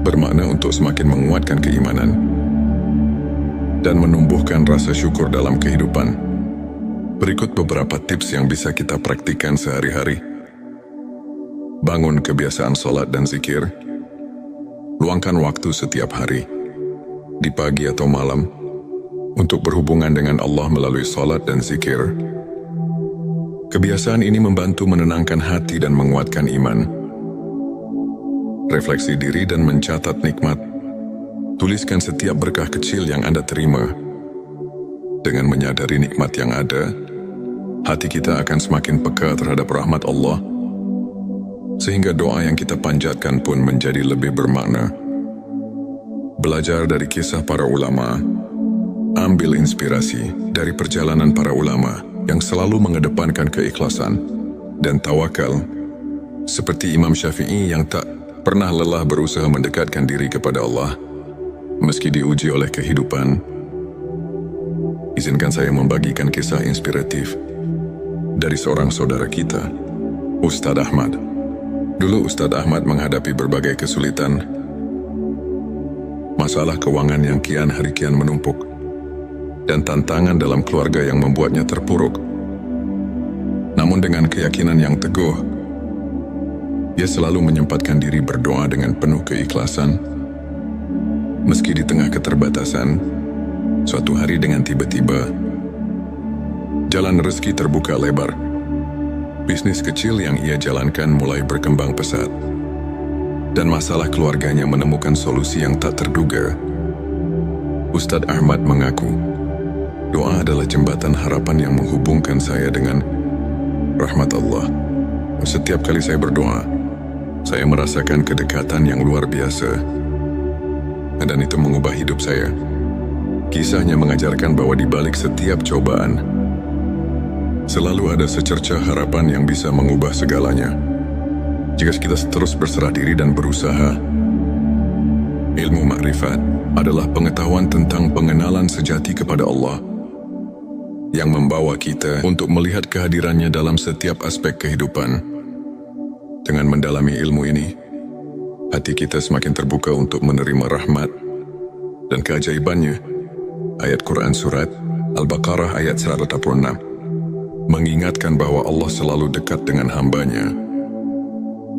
bermakna, untuk semakin menguatkan keimanan dan menumbuhkan rasa syukur dalam kehidupan. Berikut beberapa tips yang bisa kita praktikkan sehari-hari. Bangun kebiasaan sholat dan zikir. Luangkan waktu setiap hari, di pagi atau malam, untuk berhubungan dengan Allah melalui salat dan zikir. Kebiasaan ini membantu menenangkan hati dan menguatkan iman. Refleksi diri dan mencatat nikmat. Tuliskan setiap berkah kecil yang Anda terima. Dengan menyadari nikmat yang ada, hati kita akan semakin peka terhadap rahmat Allah, sehingga doa yang kita panjatkan pun menjadi lebih bermakna. Belajar dari kisah para ulama, ambil inspirasi dari perjalanan para ulama yang selalu mengedepankan keikhlasan dan tawakal, seperti Imam Syafi'i yang tak pernah lelah berusaha mendekatkan diri kepada Allah, meski diuji oleh kehidupan. Izinkan saya membagikan kisah inspiratif dari seorang saudara kita, Ustadz Ahmad. Dulu Ustadz Ahmad menghadapi berbagai kesulitan, masalah keuangan yang kian hari kian menumpuk, dan tantangan dalam keluarga yang membuatnya terpuruk. Namun dengan keyakinan yang teguh, ia selalu menyempatkan diri berdoa dengan penuh keikhlasan. Meski di tengah keterbatasan, suatu hari dengan tiba-tiba, jalan rezeki terbuka lebar. Bisnis kecil yang ia jalankan mulai berkembang pesat, dan masalah keluarganya menemukan solusi yang tak terduga. Ustadz Ahmad mengaku, doa adalah jembatan harapan yang menghubungkan saya dengan rahmat Allah. Setiap kali saya berdoa, saya merasakan kedekatan yang luar biasa, dan itu mengubah hidup saya. Kisahnya mengajarkan bahwa di balik setiap cobaan, selalu ada secercah harapan yang bisa mengubah segalanya. Jika kita terus berserah diri dan berusaha. Ilmu makrifat adalah pengetahuan tentang pengenalan sejati kepada Allah, yang membawa kita untuk melihat kehadirannya dalam setiap aspek kehidupan. Dengan mendalami ilmu ini, hati kita semakin terbuka untuk menerima rahmat dan keajaibannya. Ayat Quran Surat Al-Baqarah ayat 186 mengingatkan bahwa Allah selalu dekat dengan hambanya,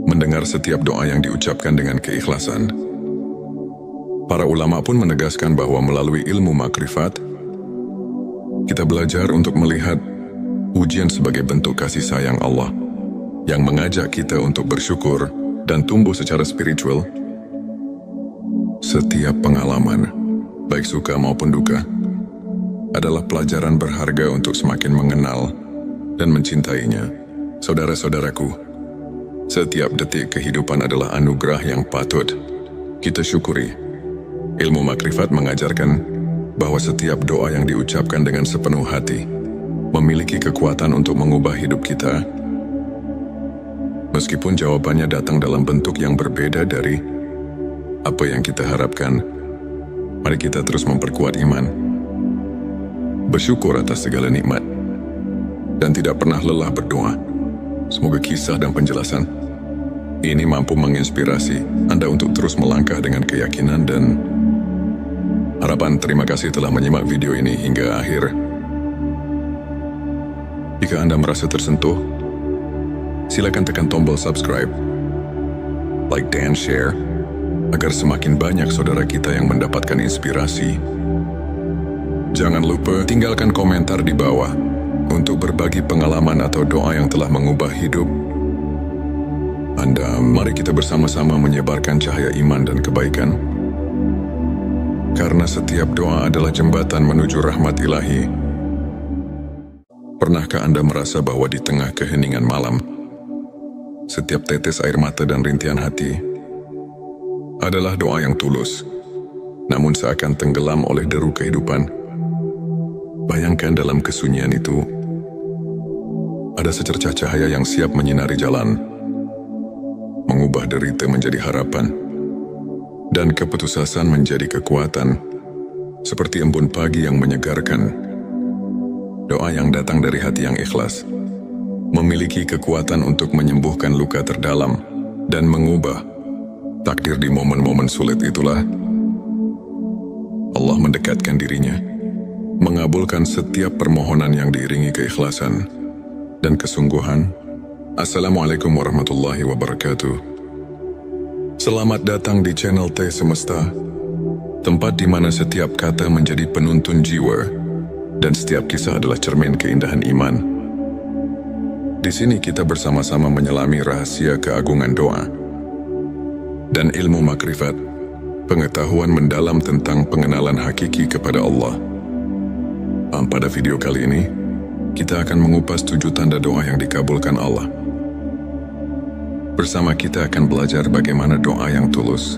mendengar setiap doa yang diucapkan dengan keikhlasan. Para ulama pun menegaskan bahwa melalui ilmu makrifat, kita belajar untuk melihat ujian sebagai bentuk kasih sayang Allah, yang mengajak kita untuk bersyukur dan tumbuh secara spiritual. Setiap pengalaman, baik suka maupun duka, adalah pelajaran berharga untuk semakin mengenal dan mencintainya. Saudara-saudaraku, setiap detik kehidupan adalah anugerah yang patut kita syukuri. Ilmu makrifat mengajarkan bahwa setiap doa yang diucapkan dengan sepenuh hati memiliki kekuatan untuk mengubah hidup kita. Meskipun jawabannya datang dalam bentuk yang berbeda dari apa yang kita harapkan, mari kita terus memperkuat iman, bersyukur atas segala nikmat, dan tidak pernah lelah berdoa. Semoga kisah dan penjelasan ini mampu menginspirasi Anda untuk terus melangkah dengan keyakinan dan harapan. Terima kasih telah menyimak video ini hingga akhir. Jika Anda merasa tersentuh, silakan tekan tombol subscribe, like dan share, agar semakin banyak saudara kita yang mendapatkan inspirasi. Jangan lupa tinggalkan komentar di bawah untuk berbagi pengalaman atau doa yang telah mengubah hidup Anda. Mari kita bersama-sama menyebarkan cahaya iman dan kebaikan, karena setiap doa adalah jembatan menuju rahmat ilahi. Pernahkah Anda merasa bahwa di tengah keheningan malam, setiap tetes air mata dan rintihan hati adalah doa yang tulus, namun seakan tenggelam oleh deru kehidupan? Bayangkan dalam kesunyian itu, ada secercah cahaya yang siap menyinari jalan, mengubah derita menjadi harapan, dan keputusasaan menjadi kekuatan, seperti embun pagi yang menyegarkan. Doa yang datang dari hati yang ikhlas memiliki kekuatan untuk menyembuhkan luka terdalam dan mengubah takdir. Di momen-momen sulit itulah Allah mendekatkan dirinya, mengabulkan setiap permohonan yang diiringi keikhlasan dan kesungguhan. Assalamualaikum warahmatullahi wabarakatuh. Selamat datang di channel T Semesta, tempat di mana setiap kata menjadi penuntun jiwa dan setiap kisah adalah cermin keindahan iman. Di sini kita bersama-sama menyelami rahasia keagungan doa dan ilmu makrifat, pengetahuan mendalam tentang pengenalan hakiki kepada Allah. Pada video kali ini, kita akan mengupas 7 tanda doa yang dikabulkan Allah. Bersama kita akan belajar bagaimana doa yang tulus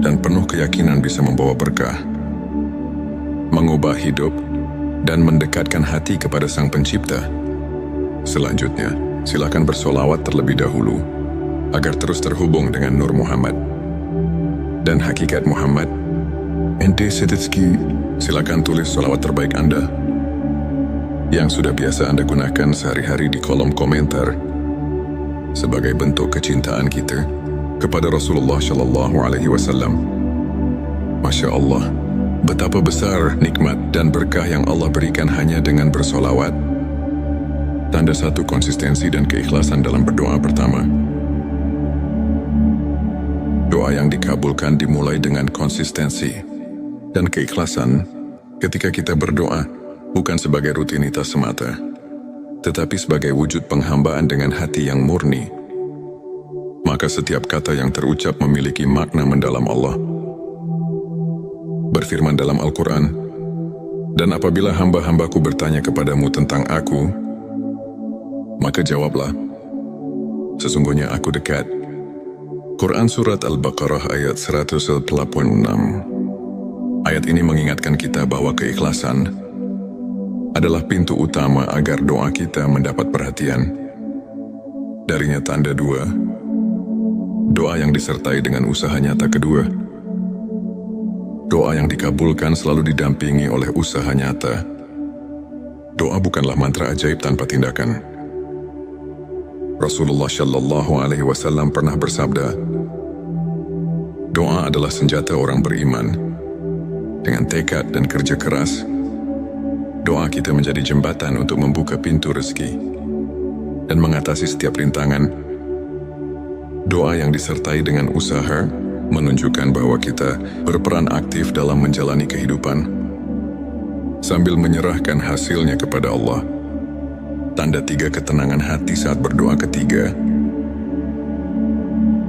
dan penuh keyakinan bisa membawa berkah, mengubah hidup, dan mendekatkan hati kepada Sang Pencipta. Selanjutnya, silakan bersolawat terlebih dahulu agar terus terhubung dengan Nur Muhammad dan hakikat Muhammad. Ente Setitski, silakan tulis solawat terbaik Anda yang sudah biasa Anda gunakan sehari-hari di kolom komentar sebagai bentuk kecintaan kita kepada Rasulullah Shallallahu Alaihi Wasallam. Masya Allah, betapa besar nikmat dan berkah yang Allah berikan hanya dengan bersolawat. Tanda 1, konsistensi dan keikhlasan dalam berdoa. Pertama, doa yang dikabulkan dimulai dengan konsistensi dan keikhlasan. Ketika kita berdoa bukan sebagai rutinitas semata, tetapi sebagai wujud penghambaan dengan hati yang murni, maka setiap kata yang terucap memiliki makna mendalam. Allah berfirman dalam Al-Quran, "Dan apabila hamba-hambaku bertanya kepadamu tentang aku, maka jawablah, sesungguhnya aku dekat." Quran Surat Al-Baqarah ayat 186. Ayat ini mengingatkan kita bahwa keikhlasan adalah pintu utama agar doa kita mendapat perhatian. Darinya tanda 2, doa yang disertai dengan usaha nyata. Kedua, doa yang dikabulkan selalu didampingi oleh usaha nyata. Doa bukanlah mantra ajaib tanpa tindakan. Rasulullah Shallallahu Alaihi Wasallam pernah bersabda, doa adalah senjata orang beriman. Dengan tekad dan kerja keras, doa kita menjadi jembatan untuk membuka pintu rezeki dan mengatasi setiap rintangan. Doa yang disertai dengan usaha menunjukkan bahwa kita berperan aktif dalam menjalani kehidupan sambil menyerahkan hasilnya kepada Allah. Tanda 3, ketenangan hati saat berdoa. Ketiga,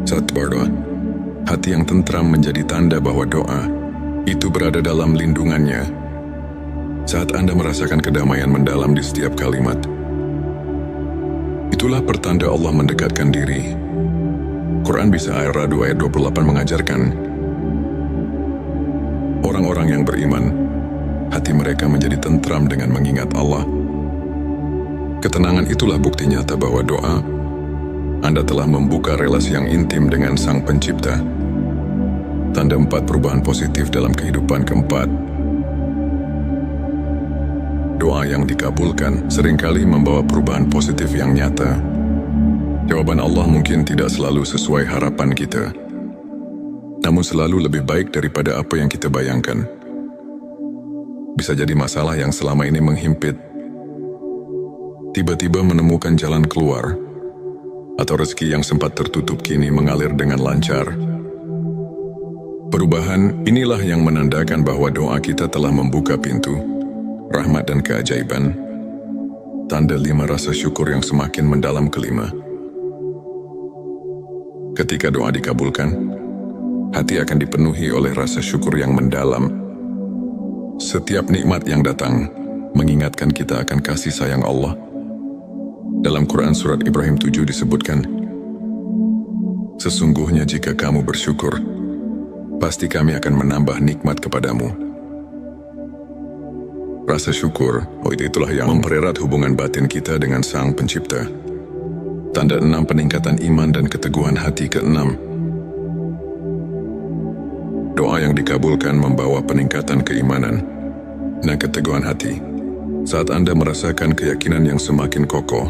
saat berdoa, hati yang tentram menjadi tanda bahwa doa itu berada dalam lindungannya. Saat Anda merasakan kedamaian mendalam di setiap kalimat, itulah pertanda Allah mendekatkan diri. Quran Bisa Ar-Ra'd ayat 28 mengajarkan, orang-orang yang beriman, hati mereka menjadi tentram dengan mengingat Allah. Ketenangan itulah bukti nyata bahwa doa Anda telah membuka relasi yang intim dengan Sang Pencipta. Tanda 4, perubahan positif dalam kehidupan. Keempat, doa yang dikabulkan seringkali membawa perubahan positif yang nyata. Jawaban Allah mungkin tidak selalu sesuai harapan kita, namun selalu lebih baik daripada apa yang kita bayangkan. Bisa jadi masalah yang selama ini menghimpit tiba-tiba menemukan jalan keluar, atau rezeki yang sempat tertutup kini mengalir dengan lancar. Perubahan inilah yang menandakan bahwa doa kita telah membuka pintu rahmat dan keajaiban. Tanda 5, rasa syukur yang semakin mendalam. Kelima, ketika doa dikabulkan, hati akan dipenuhi oleh rasa syukur yang mendalam. Setiap nikmat yang datang mengingatkan kita akan kasih sayang Allah. Dalam Quran Surat Ibrahim 7 disebutkan, sesungguhnya jika kamu bersyukur, pasti kami akan menambah nikmat kepadamu. Rasa syukur, itulah yang mempererat hubungan batin kita dengan Sang Pencipta. Tanda 6, peningkatan iman dan keteguhan hati. Keenam, doa yang dikabulkan membawa peningkatan keimanan dan keteguhan hati. Saat Anda merasakan keyakinan yang semakin kokoh,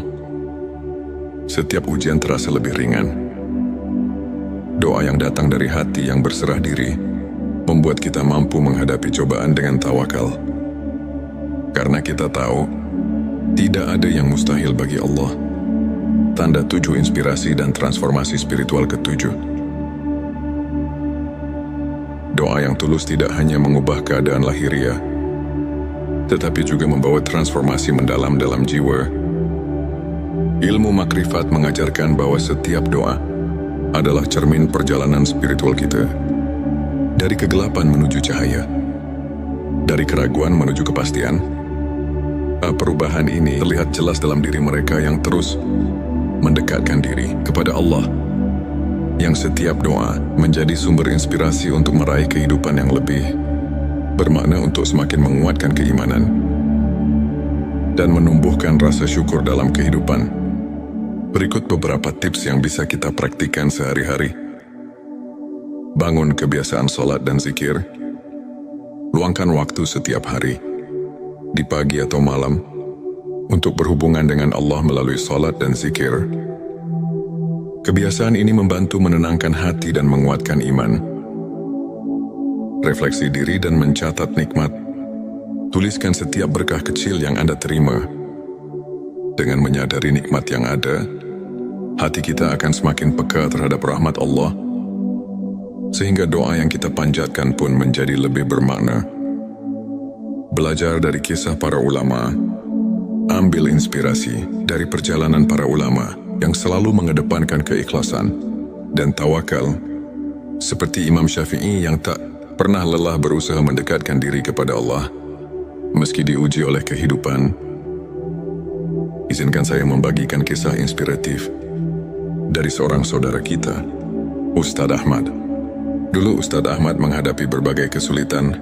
setiap ujian terasa lebih ringan. Doa yang datang dari hati yang berserah diri membuat kita mampu menghadapi cobaan dengan tawakal. Karena kita tahu, tidak ada yang mustahil bagi Allah. Tanda 7, inspirasi dan transformasi spiritual. Ketujuh, doa yang tulus tidak hanya mengubah keadaan lahiriah, tetapi juga membawa transformasi mendalam dalam jiwa. Ilmu makrifat mengajarkan bahwa setiap doa adalah cermin perjalanan spiritual kita. Dari kegelapan menuju cahaya, dari keraguan menuju kepastian. Perubahan ini terlihat jelas dalam diri mereka yang terus mendekatkan diri kepada Allah, yang setiap doa menjadi sumber inspirasi untuk meraih kehidupan yang lebih bermakna, untuk semakin menguatkan keimanan dan menumbuhkan rasa syukur dalam kehidupan. Berikut beberapa tips yang bisa kita praktikkan sehari-hari. Bangun kebiasaan sholat dan zikir. Luangkan waktu setiap hari, di pagi atau malam, untuk berhubungan dengan Allah melalui sholat dan zikir. Kebiasaan ini membantu menenangkan hati dan menguatkan iman. Refleksi diri dan mencatat nikmat. Tuliskan setiap berkah kecil yang Anda terima. Dengan menyadari nikmat yang ada, hati kita akan semakin peka terhadap rahmat Allah, sehingga doa yang kita panjatkan pun menjadi lebih bermakna. Belajar dari kisah para ulama. Ambil inspirasi dari perjalanan para ulama yang selalu mengedepankan keikhlasan dan tawakal, seperti Imam Syafi'i yang tak pernah lelah berusaha mendekatkan diri kepada Allah meski diuji oleh kehidupan. Izinkan saya membagikan kisah inspiratif dari seorang saudara kita, Ustadz Ahmad. Dulu Ustadz Ahmad menghadapi berbagai kesulitan